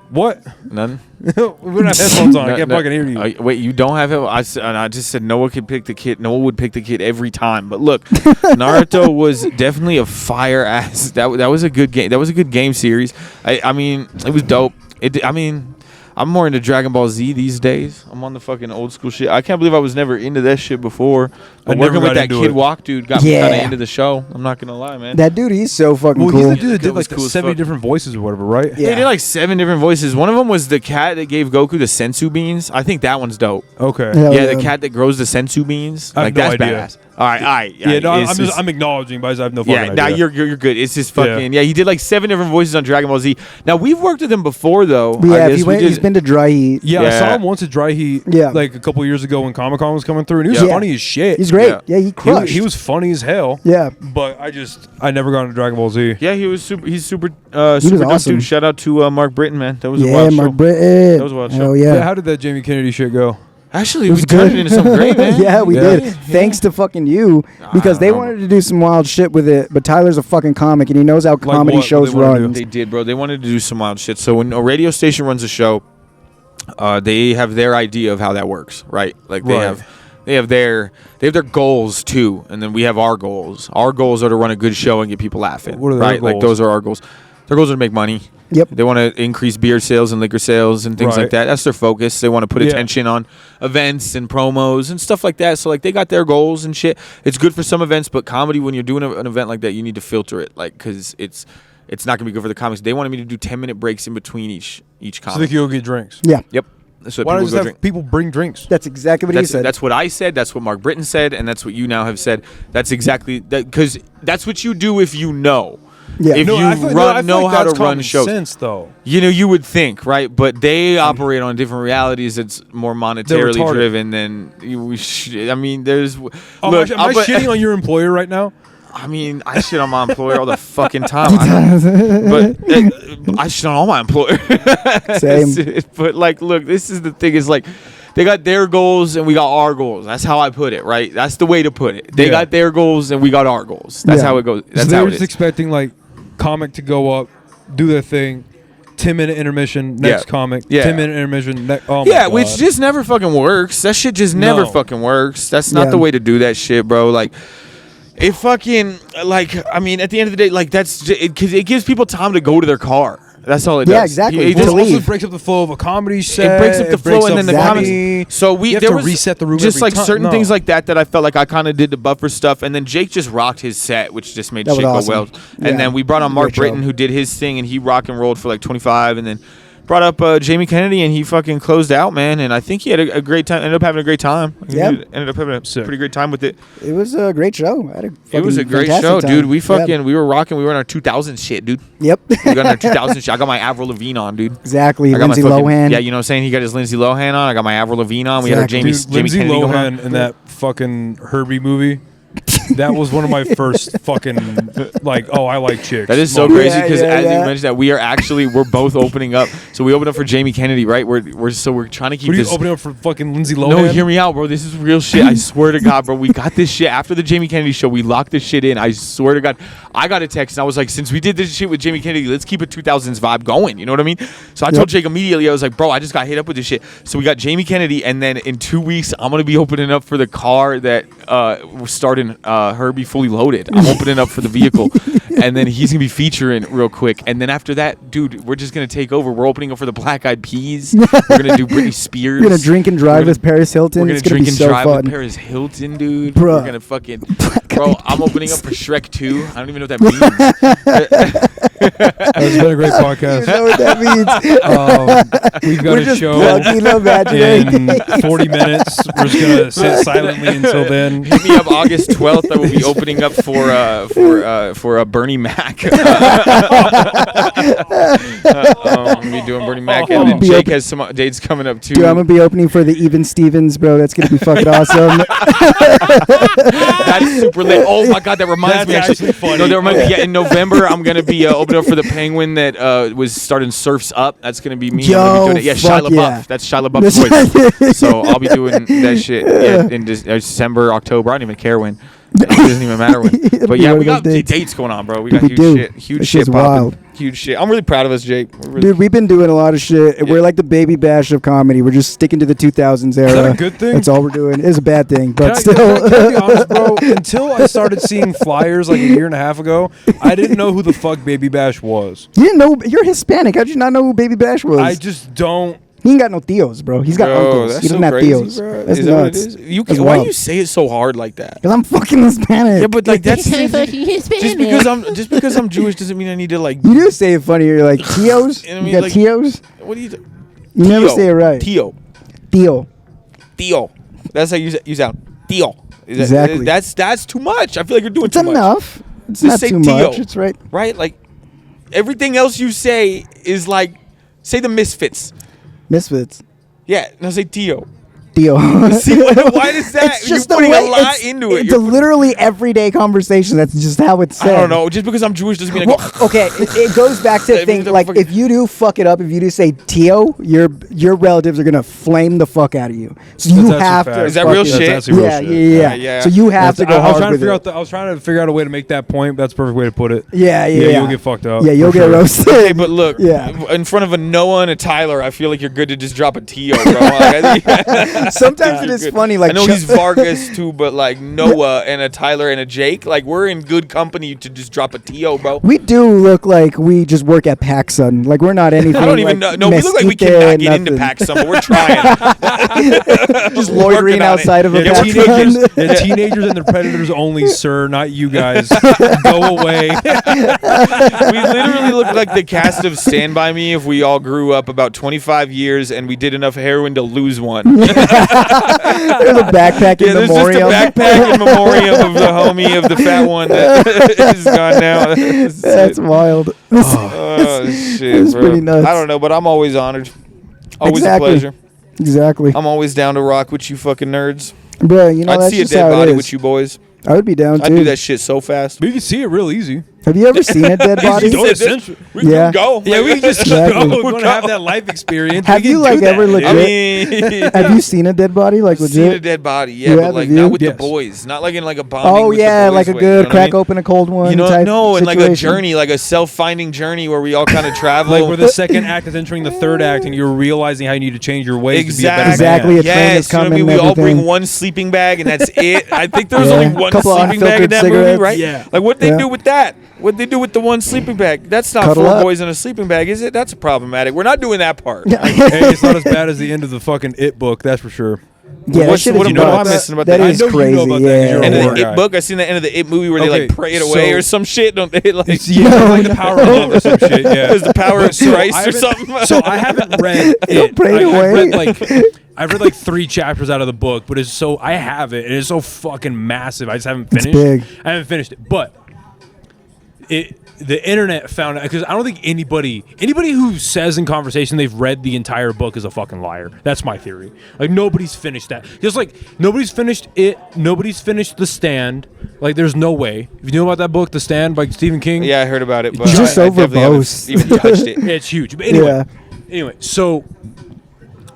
What? None? We don't have headphones on. I can't fucking hear you. Wait, you don't have it? I just said Noah could pick the kid. Noah would pick the kid every time. But look, Naruto was definitely a fire ass. That was a good game. That was a good game series. I mean, it was dope. I'm more into Dragon Ball Z these days. I'm on the fucking old school shit. I can't believe I was never into that shit before. But never working with got that into Kid it. Walk dude got me Yeah. kind of into the show. I'm not gonna lie, man. That dude, he's so fucking Well, cool. he's the dude that That did was like cool the as 70 fuck. different voices or whatever, right? Yeah. They did like 7 different voices. One of them was the cat that gave Goku the sensu beans. I think that one's dope. Okay. Hell Yeah, the cat that grows the sensu beans. I have Like no that's idea. badass. All right. Yeah, no, it's just- I'm acknowledging, but I have no fucking yeah, idea. now you're good. It's just fucking he did like 7 different voices on Dragon Ball Z. Now we've worked with him before though. Yeah, I if guess he's been to Dry Heat. Yeah, I Yeah. saw him once at Dry Heat. Yeah. like a couple years ago when Comic Con was coming through, and he was Yeah. funny as shit. He's great. Yeah. Yeah, he crushed. He was funny as hell. Yeah. But I never got into Dragon Ball Z. Yeah, he's super dope awesome. dude. Shout out to Mark Britton, man. That was a Yeah, wild Mark show. Britton. That was a wild Hell show. yeah. How did that Jamie Kennedy shit go? Actually, It was we turned good. it into something great, man. Yeah, we Yeah. did. Thanks to fucking you, because they wanted to do some wild shit with it. But Tyler's a fucking comic, and he knows how comedy what? shows What they wanna run. They did, bro. They wanted to do some wild shit. So when a radio station runs a show, they have their idea of how that works, right? Like they Right. have their goals too, and then we have our goals. Our goals are to run a good show and get people laughing. What are their right? Like goals? those are our goals. Their goals are to make money. Yep. They want to increase beer sales and liquor sales and things like that. That's their focus. They want to put attention on events and promos and stuff like that. So like they got their goals and shit. It's good for some events, but comedy, when you're doing an event like that, you need to filter it, like, because it's not gonna be good for the comics. They wanted me to do 10-minute breaks in between each comic. So they can go get drinks. Yeah. Yep. So Why people don't go just drink. have people bring drinks? That's exactly what he said. That's what I said. That's what Mark Britton said, and that's what you now have said. That's exactly that, because that's what you do if you know. Yeah. If No, you I feel know like how to that's run common shows, sense, though. you would think, right? But they operate on different realities that's more monetarily retarded. driven than I mean, there's. Am Look, I shitting on your employer right now? I mean, I shit on my employer all the fucking time. But I shit on all my employers. Same. But like, look, this is the thing. Is like, they got their goals and we got our goals. That's how I put it, right? That's the way to put it. They got their goals and we got our goals. That's how it goes. That's so they how were it just is. expecting like comic to go up, do their thing, 10-minute intermission, next comic, 10-minute intermission. Oh my God. Which just never fucking works. That shit just never fucking works. That's not the way to do that shit, bro. Like, it fucking, like, I mean, at the end of the day, like, that's because it gives people time to go to their car. That's all it does. Yeah, exactly. Well, It it just, also leave. breaks up the flow of a comedy set. it breaks up the flow and then the comedy. comics. So You have there to was reset the room just every like time. certain No. things like that I felt like I kind of did the buffer stuff, and then Jake just rocked his set, which just made That shit was go well. awesome. And Yeah. then we brought on Mark Great show. Britton, who did his thing, and he rock and rolled for like 25, and then brought up Jamie Kennedy, and he fucking closed out, man. And I think he had a great time. Ended up having a great time. He Yep. ended up having a pretty great time with it. It was a great show. I had It was a great fantastic show, time. dude. We Yeah. fucking we were rocking. We were in our 2000 shit, dude. Yep. We got in our 2000 shit. I got my Avril Lavigne on, dude. Exactly. I got Lindsay my fucking, Lohan. Yeah, you know what I'm saying? He got his Lindsay Lohan on. I got my Avril Lavigne on. We had our Exactly. Dude, Jamie Lindsay Kennedy going on. Lohan in that fucking Herbie movie. That was one of my first fucking like. Oh, I like chicks. That is so moments. crazy because Yeah, as yeah. you mentioned that we're both opening up. So we opened up for Jamie Kennedy, right? We're trying to keep What are you this. opening up for fucking Lindsay Lohan? No, hear me out, bro. This is real shit. I swear to God, bro. We got this shit after the Jamie Kennedy show. We locked this shit in. I swear to God. I got a text and I was like, since we did this shit with Jamie Kennedy, let's keep a 2000s vibe going. You know what I mean? So I told Jake immediately, I was like, bro, I just got hit up with this shit. So we got Jamie Kennedy, and then in 2 weeks, I'm gonna be opening up for the car that was starting Herbie Fully Loaded. I'm opening up for the vehicle, and then he's gonna be featuring real quick. And then after that, dude, we're just gonna take over. We're opening up for the Black Eyed Peas. We're gonna do Britney Spears. We're gonna drink and drive We're gonna- with Paris Hilton. We're gonna It's gonna drink be and so drive fun. with Paris Hilton, dude. Bruh. We're gonna fucking, bro. I'm opening up for Shrek 2. I don't even know what that means. It's been a great You podcast. know what that means? We've got We're a just show plugging imaginary in things. 40 minutes. We're just gonna sit silently until then. Hit me up August 12th. I will be opening up for Bernie Mac. I'm gonna be doing Bernie Mac, and then Be Jake open- has some dates coming up too. Dude, I'm gonna be opening for the Even Stevens, bro. That's gonna be fucking awesome. That's super lit. Oh my God, that reminds me. That's actually funny. No, that reminds me. Yeah, in November, I'm gonna be opening up for the Penguin that was starting Surfs Up. That's gonna be me. I'm gonna be Yo, doing it. Yeah, Shia fuck LaBeouf. yeah. That's Shia LaBeouf's voice. So I'll be doing that shit in December, October. I don't even care when. It doesn't even matter when. It'll But be yeah, one we of got those dates. dates going on, bro. We got We huge do. shit. Huge That shit shit's popping. wild. Huge shit. I'm really proud of us, Jake. We're really Dude, we've been doing a lot of shit. Yeah. We're like the baby bash of comedy. We're just sticking to the 2000s era. Is that a good thing? That's all we're doing. It's a bad thing, but Can I still. be honest, bro? Until I started seeing flyers like a year and a half ago, I didn't know who the fuck Baby Bash was. You didn't know? You're Hispanic. How'd you not know who Baby Bash was? I just don't. He ain't got no tios, bro. He's got Bro, uncles. that's He doesn't so have crazy, tios. bro. That's Is that what it nuts. is? That's Why wild. you say it so hard like that? Because I'm fucking Hispanic. Yeah, but like that's fucking Hispanic. just because I'm Jewish doesn't mean I need to like. You do say it funny. You're like, tios? I mean, You got like- tios? What do you? You never say it right. Tio. Tio. That's how you sound. Tio. Exactly. That's too much. I feel like you're doing It's too much. enough. It's Just not say too Tio. much. It's right. Right? Like everything else you say is like say the Misfits. Misfits. Yeah. Now say Tio. Tio. See, why does that? It's just You're putting the a way, lot it's, into it. It's You're a literally everyday conversation. That's just how it's I said. don't know. Just because I'm Jewish doesn't mean I Well, go. okay, it goes back to the If thing. the Like, fuck- if you do fuck it up, if you do say Tio, your relatives are gonna flame the fuck out of you. So you That's actually have fact. to. Is that real fucking- shit? That's actually real Yeah, shit. yeah. Yeah. So you have to go I was hard trying to with figure it. out. I was trying to figure out a way to make that point. That's a perfect way to put it. Yeah. You'll get fucked up. Yeah, you'll for get sure. roasted. Okay, but look, Yeah. in front of a Noah and a Tyler, I feel like you're good to just drop a Tio, bro. Like, I think- Sometimes it is funny. Like I know he's Vargas too, but like Noah and a Tyler and a Jake, like we're in good company to just drop a TO, bro. we do look like we just work at PacSun. Like we're not anything. I don't even know. No, we look like we cannot get into PacSun, but we're trying. Just loitering outside of a teenagers, PacSun. teenagers and the predators only, sir, not you guys. Go away. We literally look like the cast of Stand By Me if we all grew up about 25 years and we did enough heroin to lose one. There's a backpack in There's memoriam. just a backpack in memoriam of the homie of the fat one that is gone now. That's wild. Oh shit, It's bro. pretty nuts. I don't know, but I'm always honored. Always Exactly. a pleasure. Exactly. I'm always down to rock with you fucking nerds. Bro, you know, I'd that's see a just dead how it body is. with you boys. I would be down too. I'd do that shit so fast. We can see it real easy. Have you ever seen a dead body? Don't essentially. We Yeah. can go. Yeah, we can just Exactly. go. We want to have that life experience. Have We you, can like, do that, ever dude. legit- I mean, Have you seen a dead body? Like seen a legit? dead body, You yeah, but have, like have you? not with Yes. the boys, not like in like a bombing. Oh with the yeah, boys like a way, good you know what I crack mean? open a cold one. You know, type no, and like a situation. journey, like a self-finding journey where we all kind of travel. Like where the second act is entering the third act, and you're realizing how you need to change your ways to be a better Exactly. man. A train is Yes, you know what I coming mean? and We all bring everything. one sleeping bag, and that's it. I think there was Yeah. only one Couple of sleeping bag in unfiltered that movie, cigarettes. right? Yeah. Like what they Yeah. do with that? What they do with the one sleeping bag? That's not Cuddle four up. boys in a sleeping bag, is it? That's problematic. We're not doing that part. Yeah. Hey, it's not as bad as the end of the fucking It book, that's for sure. Yeah, that What's- shit what is am I nuts. missing about That that? is I know you know crazy. about that 'cause you're a End of horror the guy. It book. I seen the end of the It movie where they Okay, like pray it away so- or some shit. Don't they? Like It's like the power of love or some shit. Yeah. There's the power of So Christ I or haven't- something. So I haven't read it. pray it away. I've read like 3 chapters out of the book, but it's so I have it. It is so fucking massive. I just haven't finished. big. I haven't finished it, but the internet found out because I don't think anybody who says in conversation they've read the entire book is a fucking liar. That's my theory. Like nobody's finished that. Just like nobody's finished it. Nobody's finished The Stand. Like there's no way. If you know about that book, The Stand by Stephen King. Yeah, I heard about it, but Just I so definitely haven't verbose. even touched it. It's huge. But anyway, Yeah. anyway, so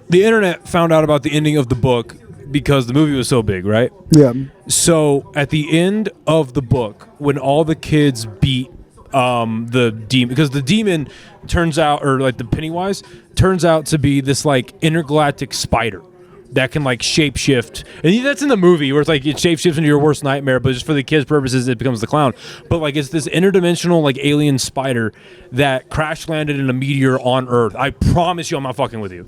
the internet found out about the ending of the book because the movie was so big, right? Yeah. So at the end of the book, when all the kids beat the demon, because the demon turns out, or like the Pennywise turns out to be this like intergalactic spider that can like shapeshift, and that's in the movie where it's like it shapeshifts into your worst nightmare, but just for the kids' purposes, it becomes the clown. But like it's this interdimensional like alien spider that crash landed in a meteor on Earth. I promise you, I'm not fucking with you.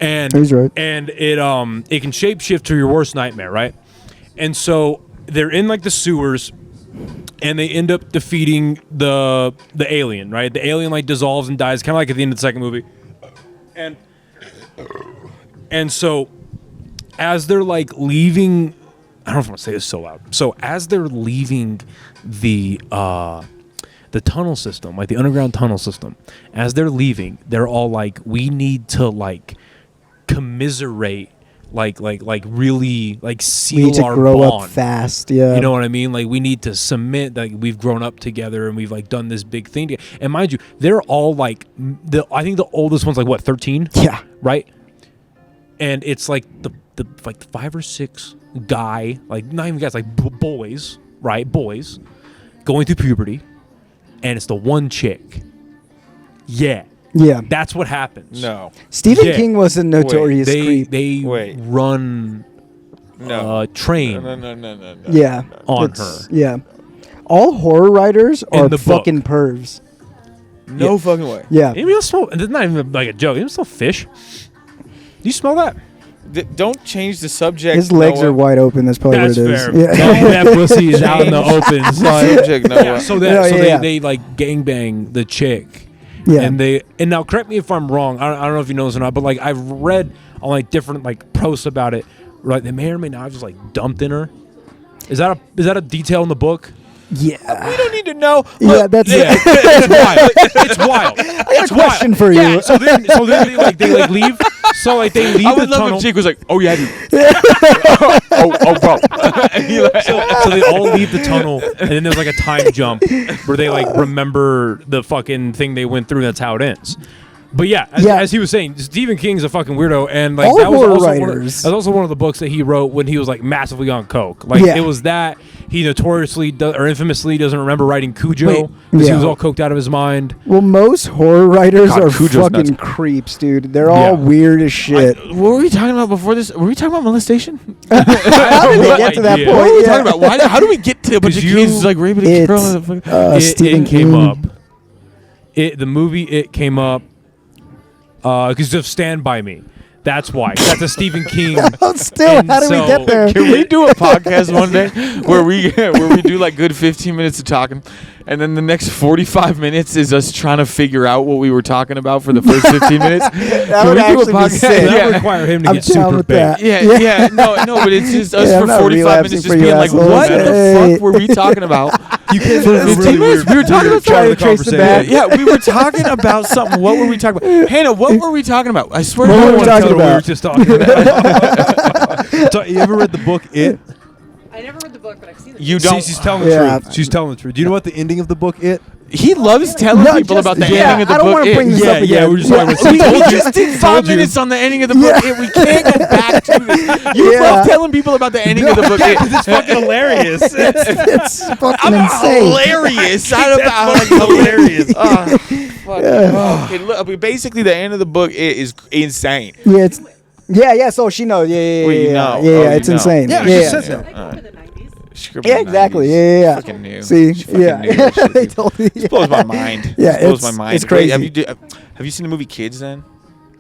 And He's right. and it can shapeshift to your worst nightmare, right? And so they're in like the sewers, and they end up defeating the alien, right? The alien like dissolves and dies, kind of like at the end of the second movie. And so as they're like leaving, I don't know if I want to say this so loud. So as they're leaving the tunnel system, like the underground tunnel system, as they're leaving, they're all like, we need to like commiserate, like really like We seal need to our grow bond. up fast. Yeah. You know what I mean? Like we need to cement that we've grown up together and we've like done this big thing together. And mind you, they're all like I think the oldest one's like what, 13? Yeah. Right? And it's like the 5 or 6 guy, like not even guys, like boys, right? Boys going through puberty, and it's the one chick. Yeah. Yeah. That's what happens. No, Stephen Yeah. King was a notorious They creep. Wait. run no, train no. Yeah. on It's- her. Yeah. All horror writers are the book. fucking pervs. No Yeah. fucking way. Yeah. Anybody else smell? It's not even like a joke. You smell fish? Do you smell that? Don't change the subject. His legs Noah. are wide open. That's probably That's what it is. fair. Yeah. That pussy is out in the open. son. Subject, Noah. Yeah, so Yeah, yeah. they like gangbang the chick. Yeah. And now correct me if I'm wrong. I don't know if you know this or not, but like I've read on like different like posts about it. Right, they may or may not have just like dumped in her. Is that a detail in the book? Yeah. We don't need to know. Yeah, that's Yeah, it's wild. It's wild. I got a question for you. Yeah, so then they leave. So like they leave I the would love tunnel. if Jake was like, "Oh yeah, dude." oh, bro. And he like, So they all leave the tunnel, and then there's like a time jump where they like remember the fucking thing they went through. That's how it ends. But yeah, as he was saying, Stephen King's a fucking weirdo, and like All that was horror also writers. that was also one of the books that he wrote when he was like massively on coke. Like Yeah. it was that he notoriously or infamously doesn't remember writing Cujo Wait, because he yeah. was all coked out of his mind. Well, most horror writers God, are Cujo's fucking nuts. creeps, dude. They're all weird as shit. What were we talking about before this? Were we talking about molestation? How did they no get to that idea. point? What are we Yeah. talking about? Why? How do we get to a bunch of you- kids like raping a It, girl? Stephen it came King. up. The movie It came up because of Stand By Me. That's why. That's a Stephen King. Still, And how did we so- get there? Can we do a podcast one day where we do like good 15 minutes of talking, and then the next 45 minutes is us trying to figure out what we were talking about for the first 15 minutes? That Can would we do a actually be podcast? sick. That Yeah. would require him to I'm get down super with big. that. Yeah, no, but it's just us Yeah, I'm for not 45 relapsing minutes for just you being like, assholes. what the Hey. fuck were we talking about? You can For 15 minutes, we were talking about Trying to something. trace the back. Yeah, we were talking about something. What were we talking about? Hannah, what were we talking about? I swear What to were God, we I talking Tell her we about? were just talking about. So, you ever read the book It? I never read the book, but I've seen it. You See, don't. she's telling Yeah. the truth. She's telling the truth. Do you know what the ending of the book It? He loves telling No, people just- about the yeah, ending of the I don't book. wanna bring this Yeah, up again. yeah, we're just talking about- We Told you. just did 5 Told you. minutes on the ending of the book. Yeah. We can't go back to it. You Yeah. love telling people about the ending of the book. It's fucking hilarious. It's fucking I'm insane. hilarious. I don't know. That's fucking hilarious. Okay, look, basically, the end of the book is insane. Yeah, yeah. So she knows. Yeah, Well, you yeah. know. Yeah, Oh, you it's know. insane. Yeah, yeah. she says that. I grew up in the 90s. She grew up in Yeah, the exactly. 90s. Yeah. Fucking new. See, She fucking yeah. knew that shit, They dude. told me. This blows my mind. Yeah, This blows my it's- mind. it's Wait, crazy. have you seen the movie Kids then?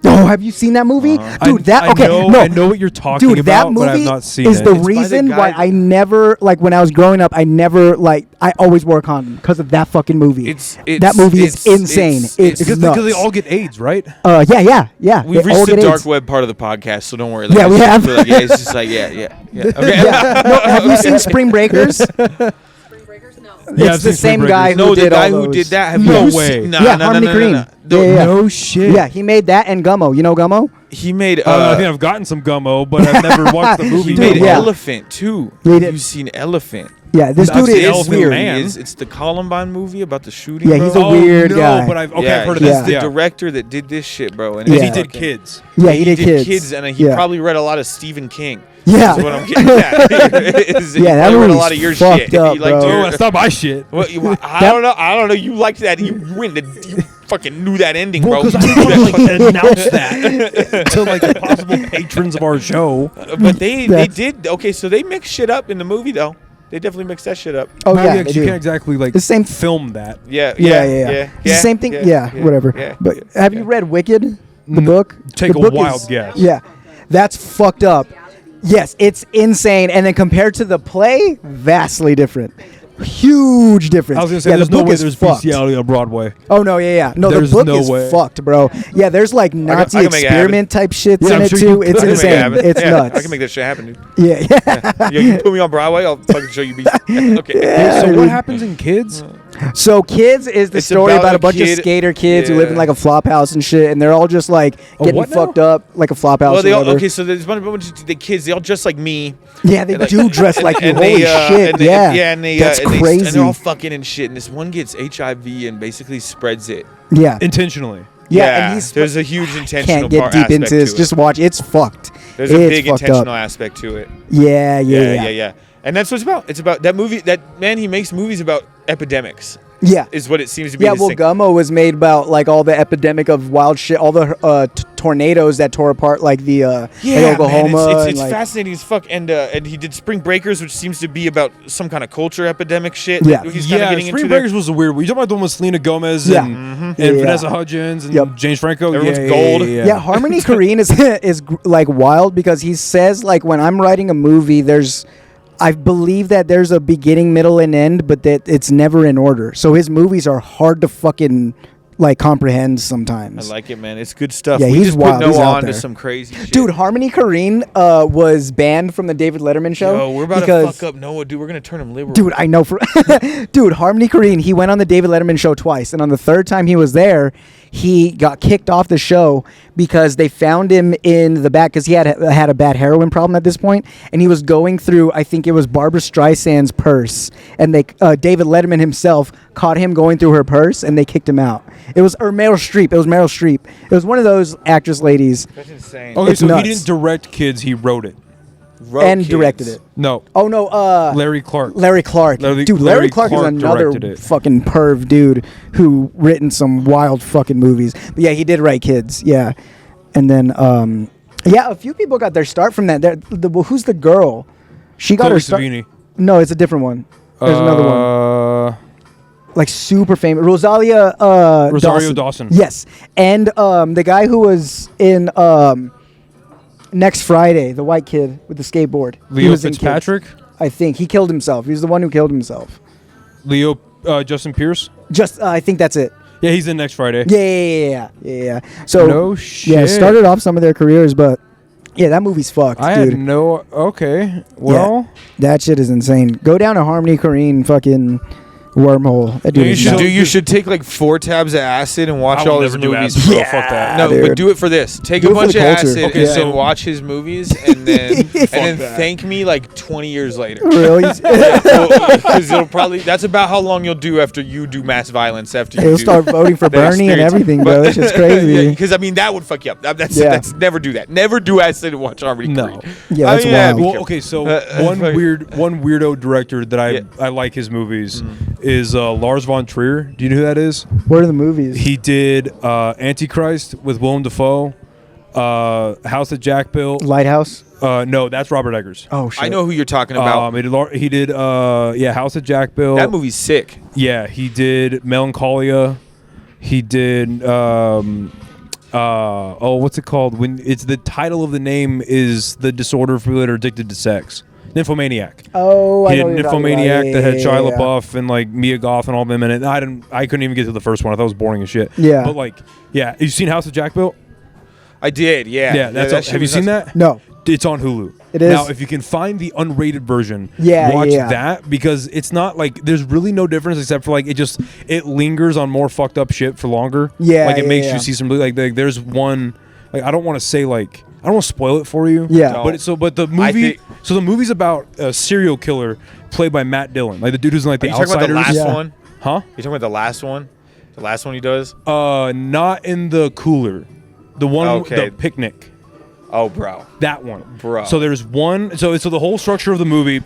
Oh, have you seen that movie, dude? That okay? I know what you're talking Dude, that about, but I've movie not seen is it. the It's by the reason guy why that- I never like when I was growing up. I never like I always wore a condom because of that fucking movie. That movie is insane. It's because nuts. they all get AIDS, right? Yeah. We've They all reached the get dark AIDS. web part of the podcast, so don't worry. Like, Yeah, we it's just have. like, yeah, it's just like, yeah. Okay. Yeah. No, have you seen Spring Breakers? Spring Breakers? No. Yeah, I've It's seen the Spring same guy Breakers. who No, the did guy all who those. did that. Have No you way. seen? Nah, Yeah, no, Harmony no, no, no, Korine. no. Yeah. No shit. Yeah, he made that and Gummo. You know Gummo? He made. I think I've gotten some gummo, but I've never watched the movie. He Dude, made yeah. Elephant too. He Have did. you seen Elephant? Yeah, this I've dude seen is Elephant weird. Man. It's the Columbine movie about the shooting. Yeah, bro. he's a weird no, guy. but I've Yeah, heard of he's this. the Yeah. director that did this shit, bro. And Yeah. He it's did fucking- Kids. Yeah, he did did kids. and he Yeah. probably read a lot of Stephen King. Yeah. That's what I'm getting at. He Yeah, that probably read a movie's lot of your fucked shit. up, He liked bro. your- Oh, that's not my shit. Well, I don't know. You liked that. You fucking knew that ending, bro. Because I didn't want to like announce that to like the possible patrons of our show. But they That's- did. Okay, so they mixed shit up in the movie, though. They definitely mixed that shit up. Oh Well, yeah, they 'cause you do. can't exactly like The same- film that. Yeah, Yeah. yeah. It's the same thing. Yeah, whatever. yeah, But yeah, have you read Wicked, the book? Take The a book wild is- guess. Yeah, that's fucked up. Yes, it's insane. And then compared to the play, vastly different. Huge difference. I was gonna say yeah, there's the no book way is there's fucked. bestiality on Broadway. Oh no, yeah. No, There's the book no is way. fucked, bro. Yeah, there's like Nazi I can make it experiment type shits Yeah, in I'm it sure too. you It's could. I can make it insane. happen. It's Yeah, nuts. I can make that shit happen, dude. Yeah. Yo, you put me on Broadway, I'll fucking show you. Okay. Yeah, so dude. what happens in Kids? So Kids is the It's story about about a a bunch of kid- skater kids who live in yeah. like a flop house and shit, and they're all just like getting what now? fucked up like a flop house. Well, they or all whatever. okay. So there's a bunch of the kids. They all dress like me. Yeah, they And, like- do dress like you. and Holy they, shit! and they, yeah, and they, that's and they, crazy. and they're all fucking and shit. And this one gets HIV and basically spreads it. yeah, Intentionally. yeah, and he's there's a huge intentional can't get part deep aspect into this. to it. Just watch. It's fucked. There's it's a big fucked intentional up. aspect to it. Yeah. And that's what it's about. It's about that movie. That man, he makes movies about epidemics. Yeah. Is what it seems to be. Yeah, his well, thing. Gummo was made about like all the epidemic of wild shit, all the tornadoes that tore apart like the Yeah, like Oklahoma. man, and, it's like, fascinating as fuck. And he did Spring Breakers, which seems to be about some kind of culture epidemic shit. Yeah. that he's kind of getting Spring into there. Breakers was a weird one. You talking about the one with Selena Gomez Yeah. and Yeah. Vanessa Hudgens and Yep. James Franco? Everyone's yeah, gold. Yeah, Harmony Korine is like wild because he says like when I'm writing a movie, I believe that there's a beginning, middle, and end, but that it's never in order. So his movies are hard to fucking like comprehend I sometimes. like it, man. It's good stuff. Yeah, we he's just wild. put He's Noah out on to there. some crazy shit. Dude, Harmony Korine was banned from the David Letterman show. Yo, we're about because, to fuck up Noah, dude. We're gonna turn him liberal. Dude, I know for dude, Harmony Korine, he went on the David Letterman show twice, and on the third time he was there, he got kicked off the show because they found him in the back because he had a bad heroin problem at this point, and he was going through, I think it was Barbara Streisand's purse, and they David Letterman himself caught him going through her purse, and they kicked him out. It was Meryl Streep. It was Meryl Streep. It was one of those actress ladies. That's insane. Okay, It's so nuts. he didn't direct Kids, he wrote it. Wrote And Kids. directed it. No. Oh no, Larry Clark. Larry Clark. Larry Larry Clark is Clark another directed it. fucking perv dude who written some wild fucking movies. But yeah, he did write Kids. Yeah, and then yeah, a few people got their start from that. Who's the girl? She got Chloe her start. Sevigny. No, it's a different one. There's another one. Like super famous, Rosario Dawson. Yes, and the guy who was in Next Friday, the white kid with the skateboard. He Leo was in Kids. Fitzpatrick. I think he killed himself. He was the one who killed himself. Leo Justin Pierce. Just I think that's it. Yeah, he's in Next Friday. Yeah. So No yeah, shit. started off some of their careers, but yeah, that movie's fucked, I dude. had no. Okay. Well. That shit is insane. Go down to Harmony Korine fucking wormhole. That dude You is should nuts. you should take like 4 tabs of acid and watch I will all his never do movies. acid, bro. Yeah. Fuck that. No, dude. but do it for this. Take Do a it for bunch the of culture. acid Okay, so- and watch his movies, and then that. thank me like 20 years later. Really? Because it'll probably that's about how long you'll do after you do mass violence. After you He'll do start voting for the Bernie and experience. everything, bro. That's just crazy. Because I mean that would fuck you up. Yeah. That's never do that. Never do acid and watch Harmony No. Korine. Yeah, I that's mean, wild. be Well, careful. okay, so one fuck. weirdo director that Yeah. I like his movies is Lars von Trier. Do you know who that is? What are the movies? He did Antichrist with Willem Dafoe, House that Jack built. Lighthouse. No, that's Robert Eggers. Oh shit. I know who you're talking about. He did House that Jack built. That movie's sick. Yeah, he did Melancholia. He did what's it called? When it's the title of the name is the disorder for people that are addicted to sex. Nymphomaniac. Oh, I He know did what you're talking about. Nymphomaniac Yeah, that had yeah, Shia yeah. LaBeouf and like Mia Goth and all them in it. I couldn't even get to the first one. I thought it was boring as shit. Yeah. But like, yeah, you seen House of Jack built? I did. Yeah. Yeah, that's that shit have you was seen nuts. that? No. It's on Hulu. It is? Now, if you can find the unrated version, Yeah, watch yeah. that because it's not like there's really no difference except for like it lingers on more fucked up shit for longer. Yeah, like it yeah, makes yeah. you see some like there's one like I don't want to say like I don't want to spoil it for you. Yeah. but the movie the movie's about a serial killer played by Matt Dillon, like the dude who's in like Are the you talking about the Outsiders. last Yeah. one? Huh? You talking about the last one? The last one he does? Not in the cooler. The one Okay. the picnic. Oh, bro. That one. Bro. So there's one. So the whole structure of the movie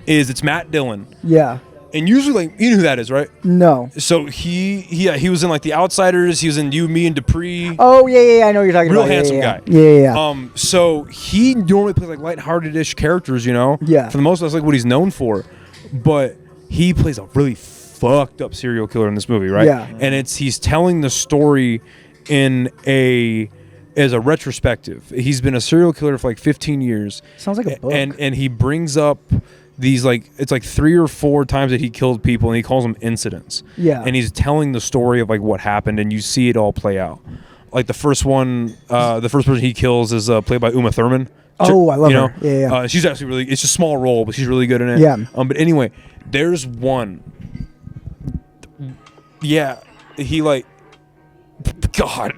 is it's Matt Dillon, Yeah. and usually like you know who that is, right? No. So he was in like the Outsiders. He was in You, Me, and Dupree. Oh yeah. I know what you're talking Real about. Yeah, handsome yeah, guy. Yeah. So he normally plays like lighthearted-ish characters, you know. Yeah. For the most, that's like what he's known for, but he plays a really fucked up serial killer in this movie, right? Yeah. And he's telling the story as a retrospective. He's been a serial killer for like 15 years. Sounds like a book. And he brings up these like it's like 3 or 4 times that he killed people, and he calls them incidents. Yeah. And he's telling the story of like what happened, and you see it all play out. Like the first one, the first person he kills is played by Uma Thurman. Oh, I love you know? her. Yeah, yeah. She's actually really. It's a small role, but she's really good in it. Yeah. But anyway, there's one. Yeah, he like. God,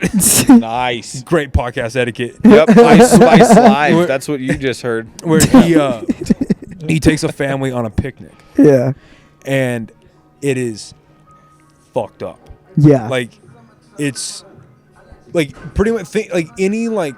Nice. great podcast etiquette. Yep. Ice Spice Live. That's what you just heard. Where he takes a family on a picnic, Yeah. and it is fucked up. Yeah. Like it's like pretty much like any like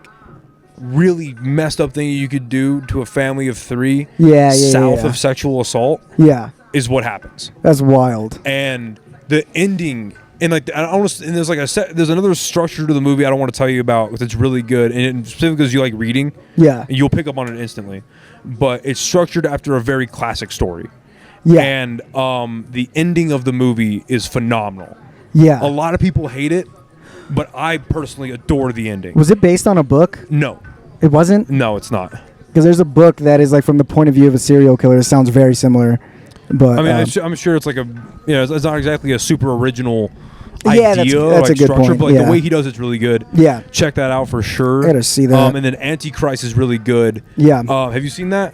really messed up thing you could do to a family of 3 Yeah, south yeah. of sexual assault Yeah. is what happens. That's wild. And the ending and like I don't want to, and there's like there's another structure to the movie I don't want to tell you about because it's really good, and specifically because you like reading, Yeah. and you'll pick up on it instantly. But it's structured after a very classic story. Yeah. And the ending of the movie is phenomenal. Yeah. A lot of people hate it, but I personally adore the ending. Was it based on a book? No, It wasn't? no, it's not. Because there's a book that is like from the point of view of a serial killer. It sounds very similar. But I mean, I'm sure it's like it's not exactly a super original Yeah, idea, that's like a good structure, point, but like yeah. the way he does it's really good. Yeah. Check that out for sure. I gotta see that. And then Antichrist is really good. Yeah. Have you seen that?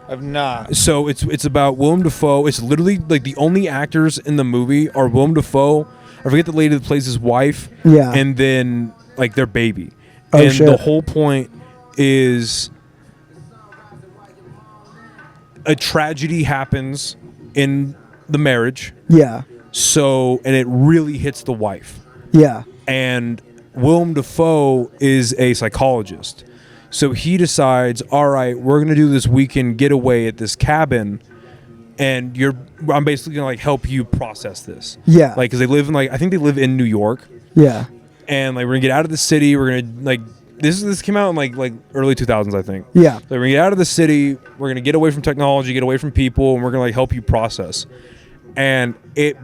I've not. So it's about Willem Dafoe. It's literally like the only actors in the movie are Willem Dafoe. I forget the lady that plays his wife. Yeah. And then like their baby. Oh, and shit. the whole point is a tragedy happens in the marriage. Yeah. So, and it really hits the wife. Yeah. And Willem Dafoe is a psychologist. So he decides, all right, we're going to do this weekend getaway at this cabin. And I'm basically going to like help you process this. Yeah. Like, cause they live in I think they live in New York. Yeah. And like, we're going to get out of the city. We're going to like, this came out in like early 2000s, I think. Yeah. So we're going to get out of the city. We're going to get away from technology, get away from people, and we're going to like help you process. And the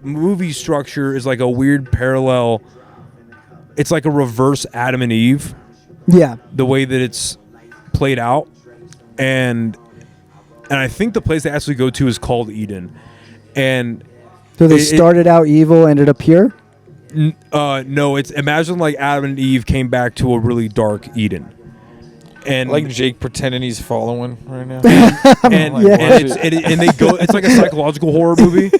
movie structure is like a weird parallel. It's like a reverse Adam and Eve. Yeah. The way that it's played out, and I think the place they actually go to is called Eden. And So they started out evil, ended up pure. no, it's imagine like Adam and Eve came back to a really dark Eden. And Like Jake pretending he's following right now. and Yeah. and they go. It's like a psychological horror movie,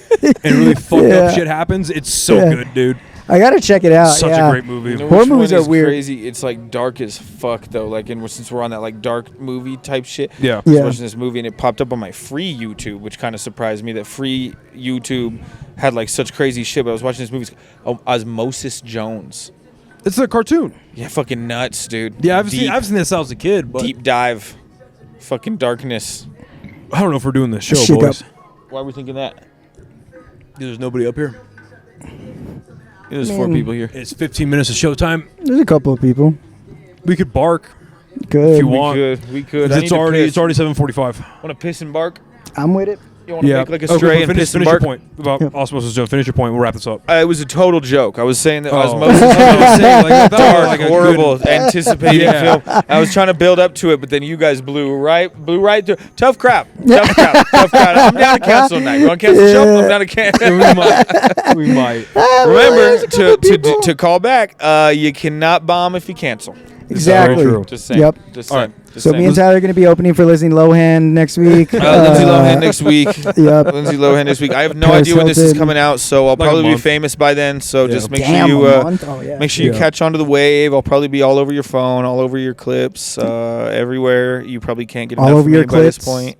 and really fucked up shit happens. It's so good, dude. I gotta check it out. Such a great movie. You know Horror which one movies are is weird. Crazy. It's like dark as fuck though. Like, and since we're on that like dark movie type shit, Yeah. I was Yeah. watching this movie and it popped up on my free YouTube, which kind of surprised me that free YouTube had like such crazy shit. But I was watching this movie, Osmosis Jones. It's a cartoon. Yeah, fucking nuts, dude. Yeah, I've Deep, seen this since I was a kid, but deep dive, fucking darkness. I don't know if we're doing this show, Shit boys. Why are we thinking that? There's nobody up here. There's 4 Man. people here. It's 15 minutes of showtime. There's a couple of people. We could bark. Good. If you want. We could. I need It's to already piss. 7:45. Want to piss and bark? I'm with it. You want to Yeah. make like a Okay, stray well, and piss and finish your bark? point about Osmosis Jones. Finish your point. We'll wrap this up. It was a total joke. I was saying that Oh. Osmosis I was Jones saying, like, I thought it was dark, like a horrible, good- anticipating Yeah. film. I was trying to build up to it, but then you guys blew right through. Tough crap. Tough crap. I'm down to cancel tonight. You want to cancel the show? I'm down to cancel. We might. Remember to call back. You cannot bomb if you cancel. Exactly. Very true. Just saying. Yep. Just All saying. right. Just So saying. me and Tyler are going to be opening for Lindsay Lohan next week. Lindsay Lohan next week. Yep. Lindsay Lohan next week. I have no Paris idea when this is Hilton. coming out, so I'll Like a probably be month. famous by then. So Yeah. just make Damn, sure you a month? Oh, yeah. make sure you Yeah. catch onto the wave. I'll probably be all over your phone, all over your clips, everywhere. You probably can't get All enough over of your me by this clips. point.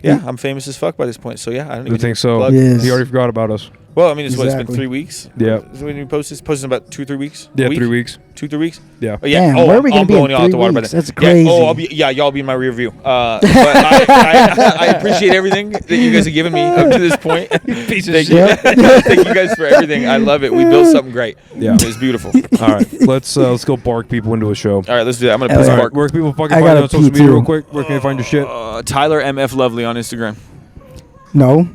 Yeah, I'm famous as fuck by this point. So yeah, I don't You even think so? plug. Yes. He already forgot about us. Well, I mean, it's Exactly. been 3 weeks. Yeah. Is when you post this? Posted in about 2-3 weeks. Yeah, A week? 3 weeks. 2-3 weeks. Yeah. Oh, yeah. Damn, oh, where are we gonna I'm be in blowing you out 3 the water by weeks? then. That's crazy. Yeah, I'll be. Yeah, y'all be in my rear view. But I appreciate everything that you guys have given me up to this point. Piece of shit. Thank you guys for everything. I love it. We built something great. Yeah. It's beautiful. All right. Let's go bark people into a show. All right, let's do that. I'm gonna Hell piss yeah. All Mark. right. Where can people fucking I find gotta you on social pee media too. real quick? Where can they find your shit? Tyler MF Lovely on Instagram. No.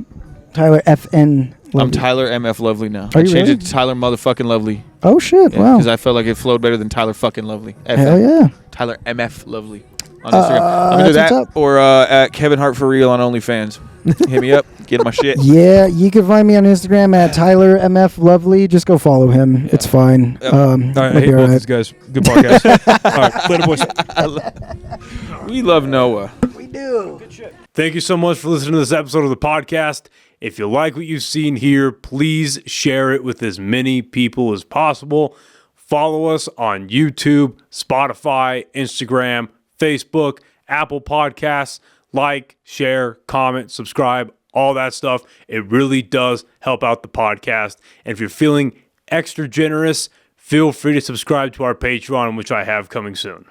Tyler FN. I'm Tyler MF Lovely now. Are I you changed really? it to Tyler motherfucking Lovely. Oh, shit. Wow. Because I felt like it flowed better than Tyler fucking Lovely. Hell yeah. Tyler MF Lovely on Instagram. I'm gonna do that's that what's up. or at Kevin Hart for real on OnlyFans. Hit me up, get my shit. Yeah, you can find me on Instagram at Tyler MF Lovely. Just go follow him. It's fine. Yep. All right. I it'll hate be both alright. these guys. Good podcast. All right. Later, boys. We love Noah. We do. Thank you so much for listening to this episode of the podcast. If you like what you've seen here, please share it with as many people as possible. Follow us on YouTube, Spotify, Instagram, Facebook, Apple Podcasts. Like, share, comment, subscribe, all that stuff. It really does help out the podcast. And if you're feeling extra generous, feel free to subscribe to our Patreon, which I have coming soon.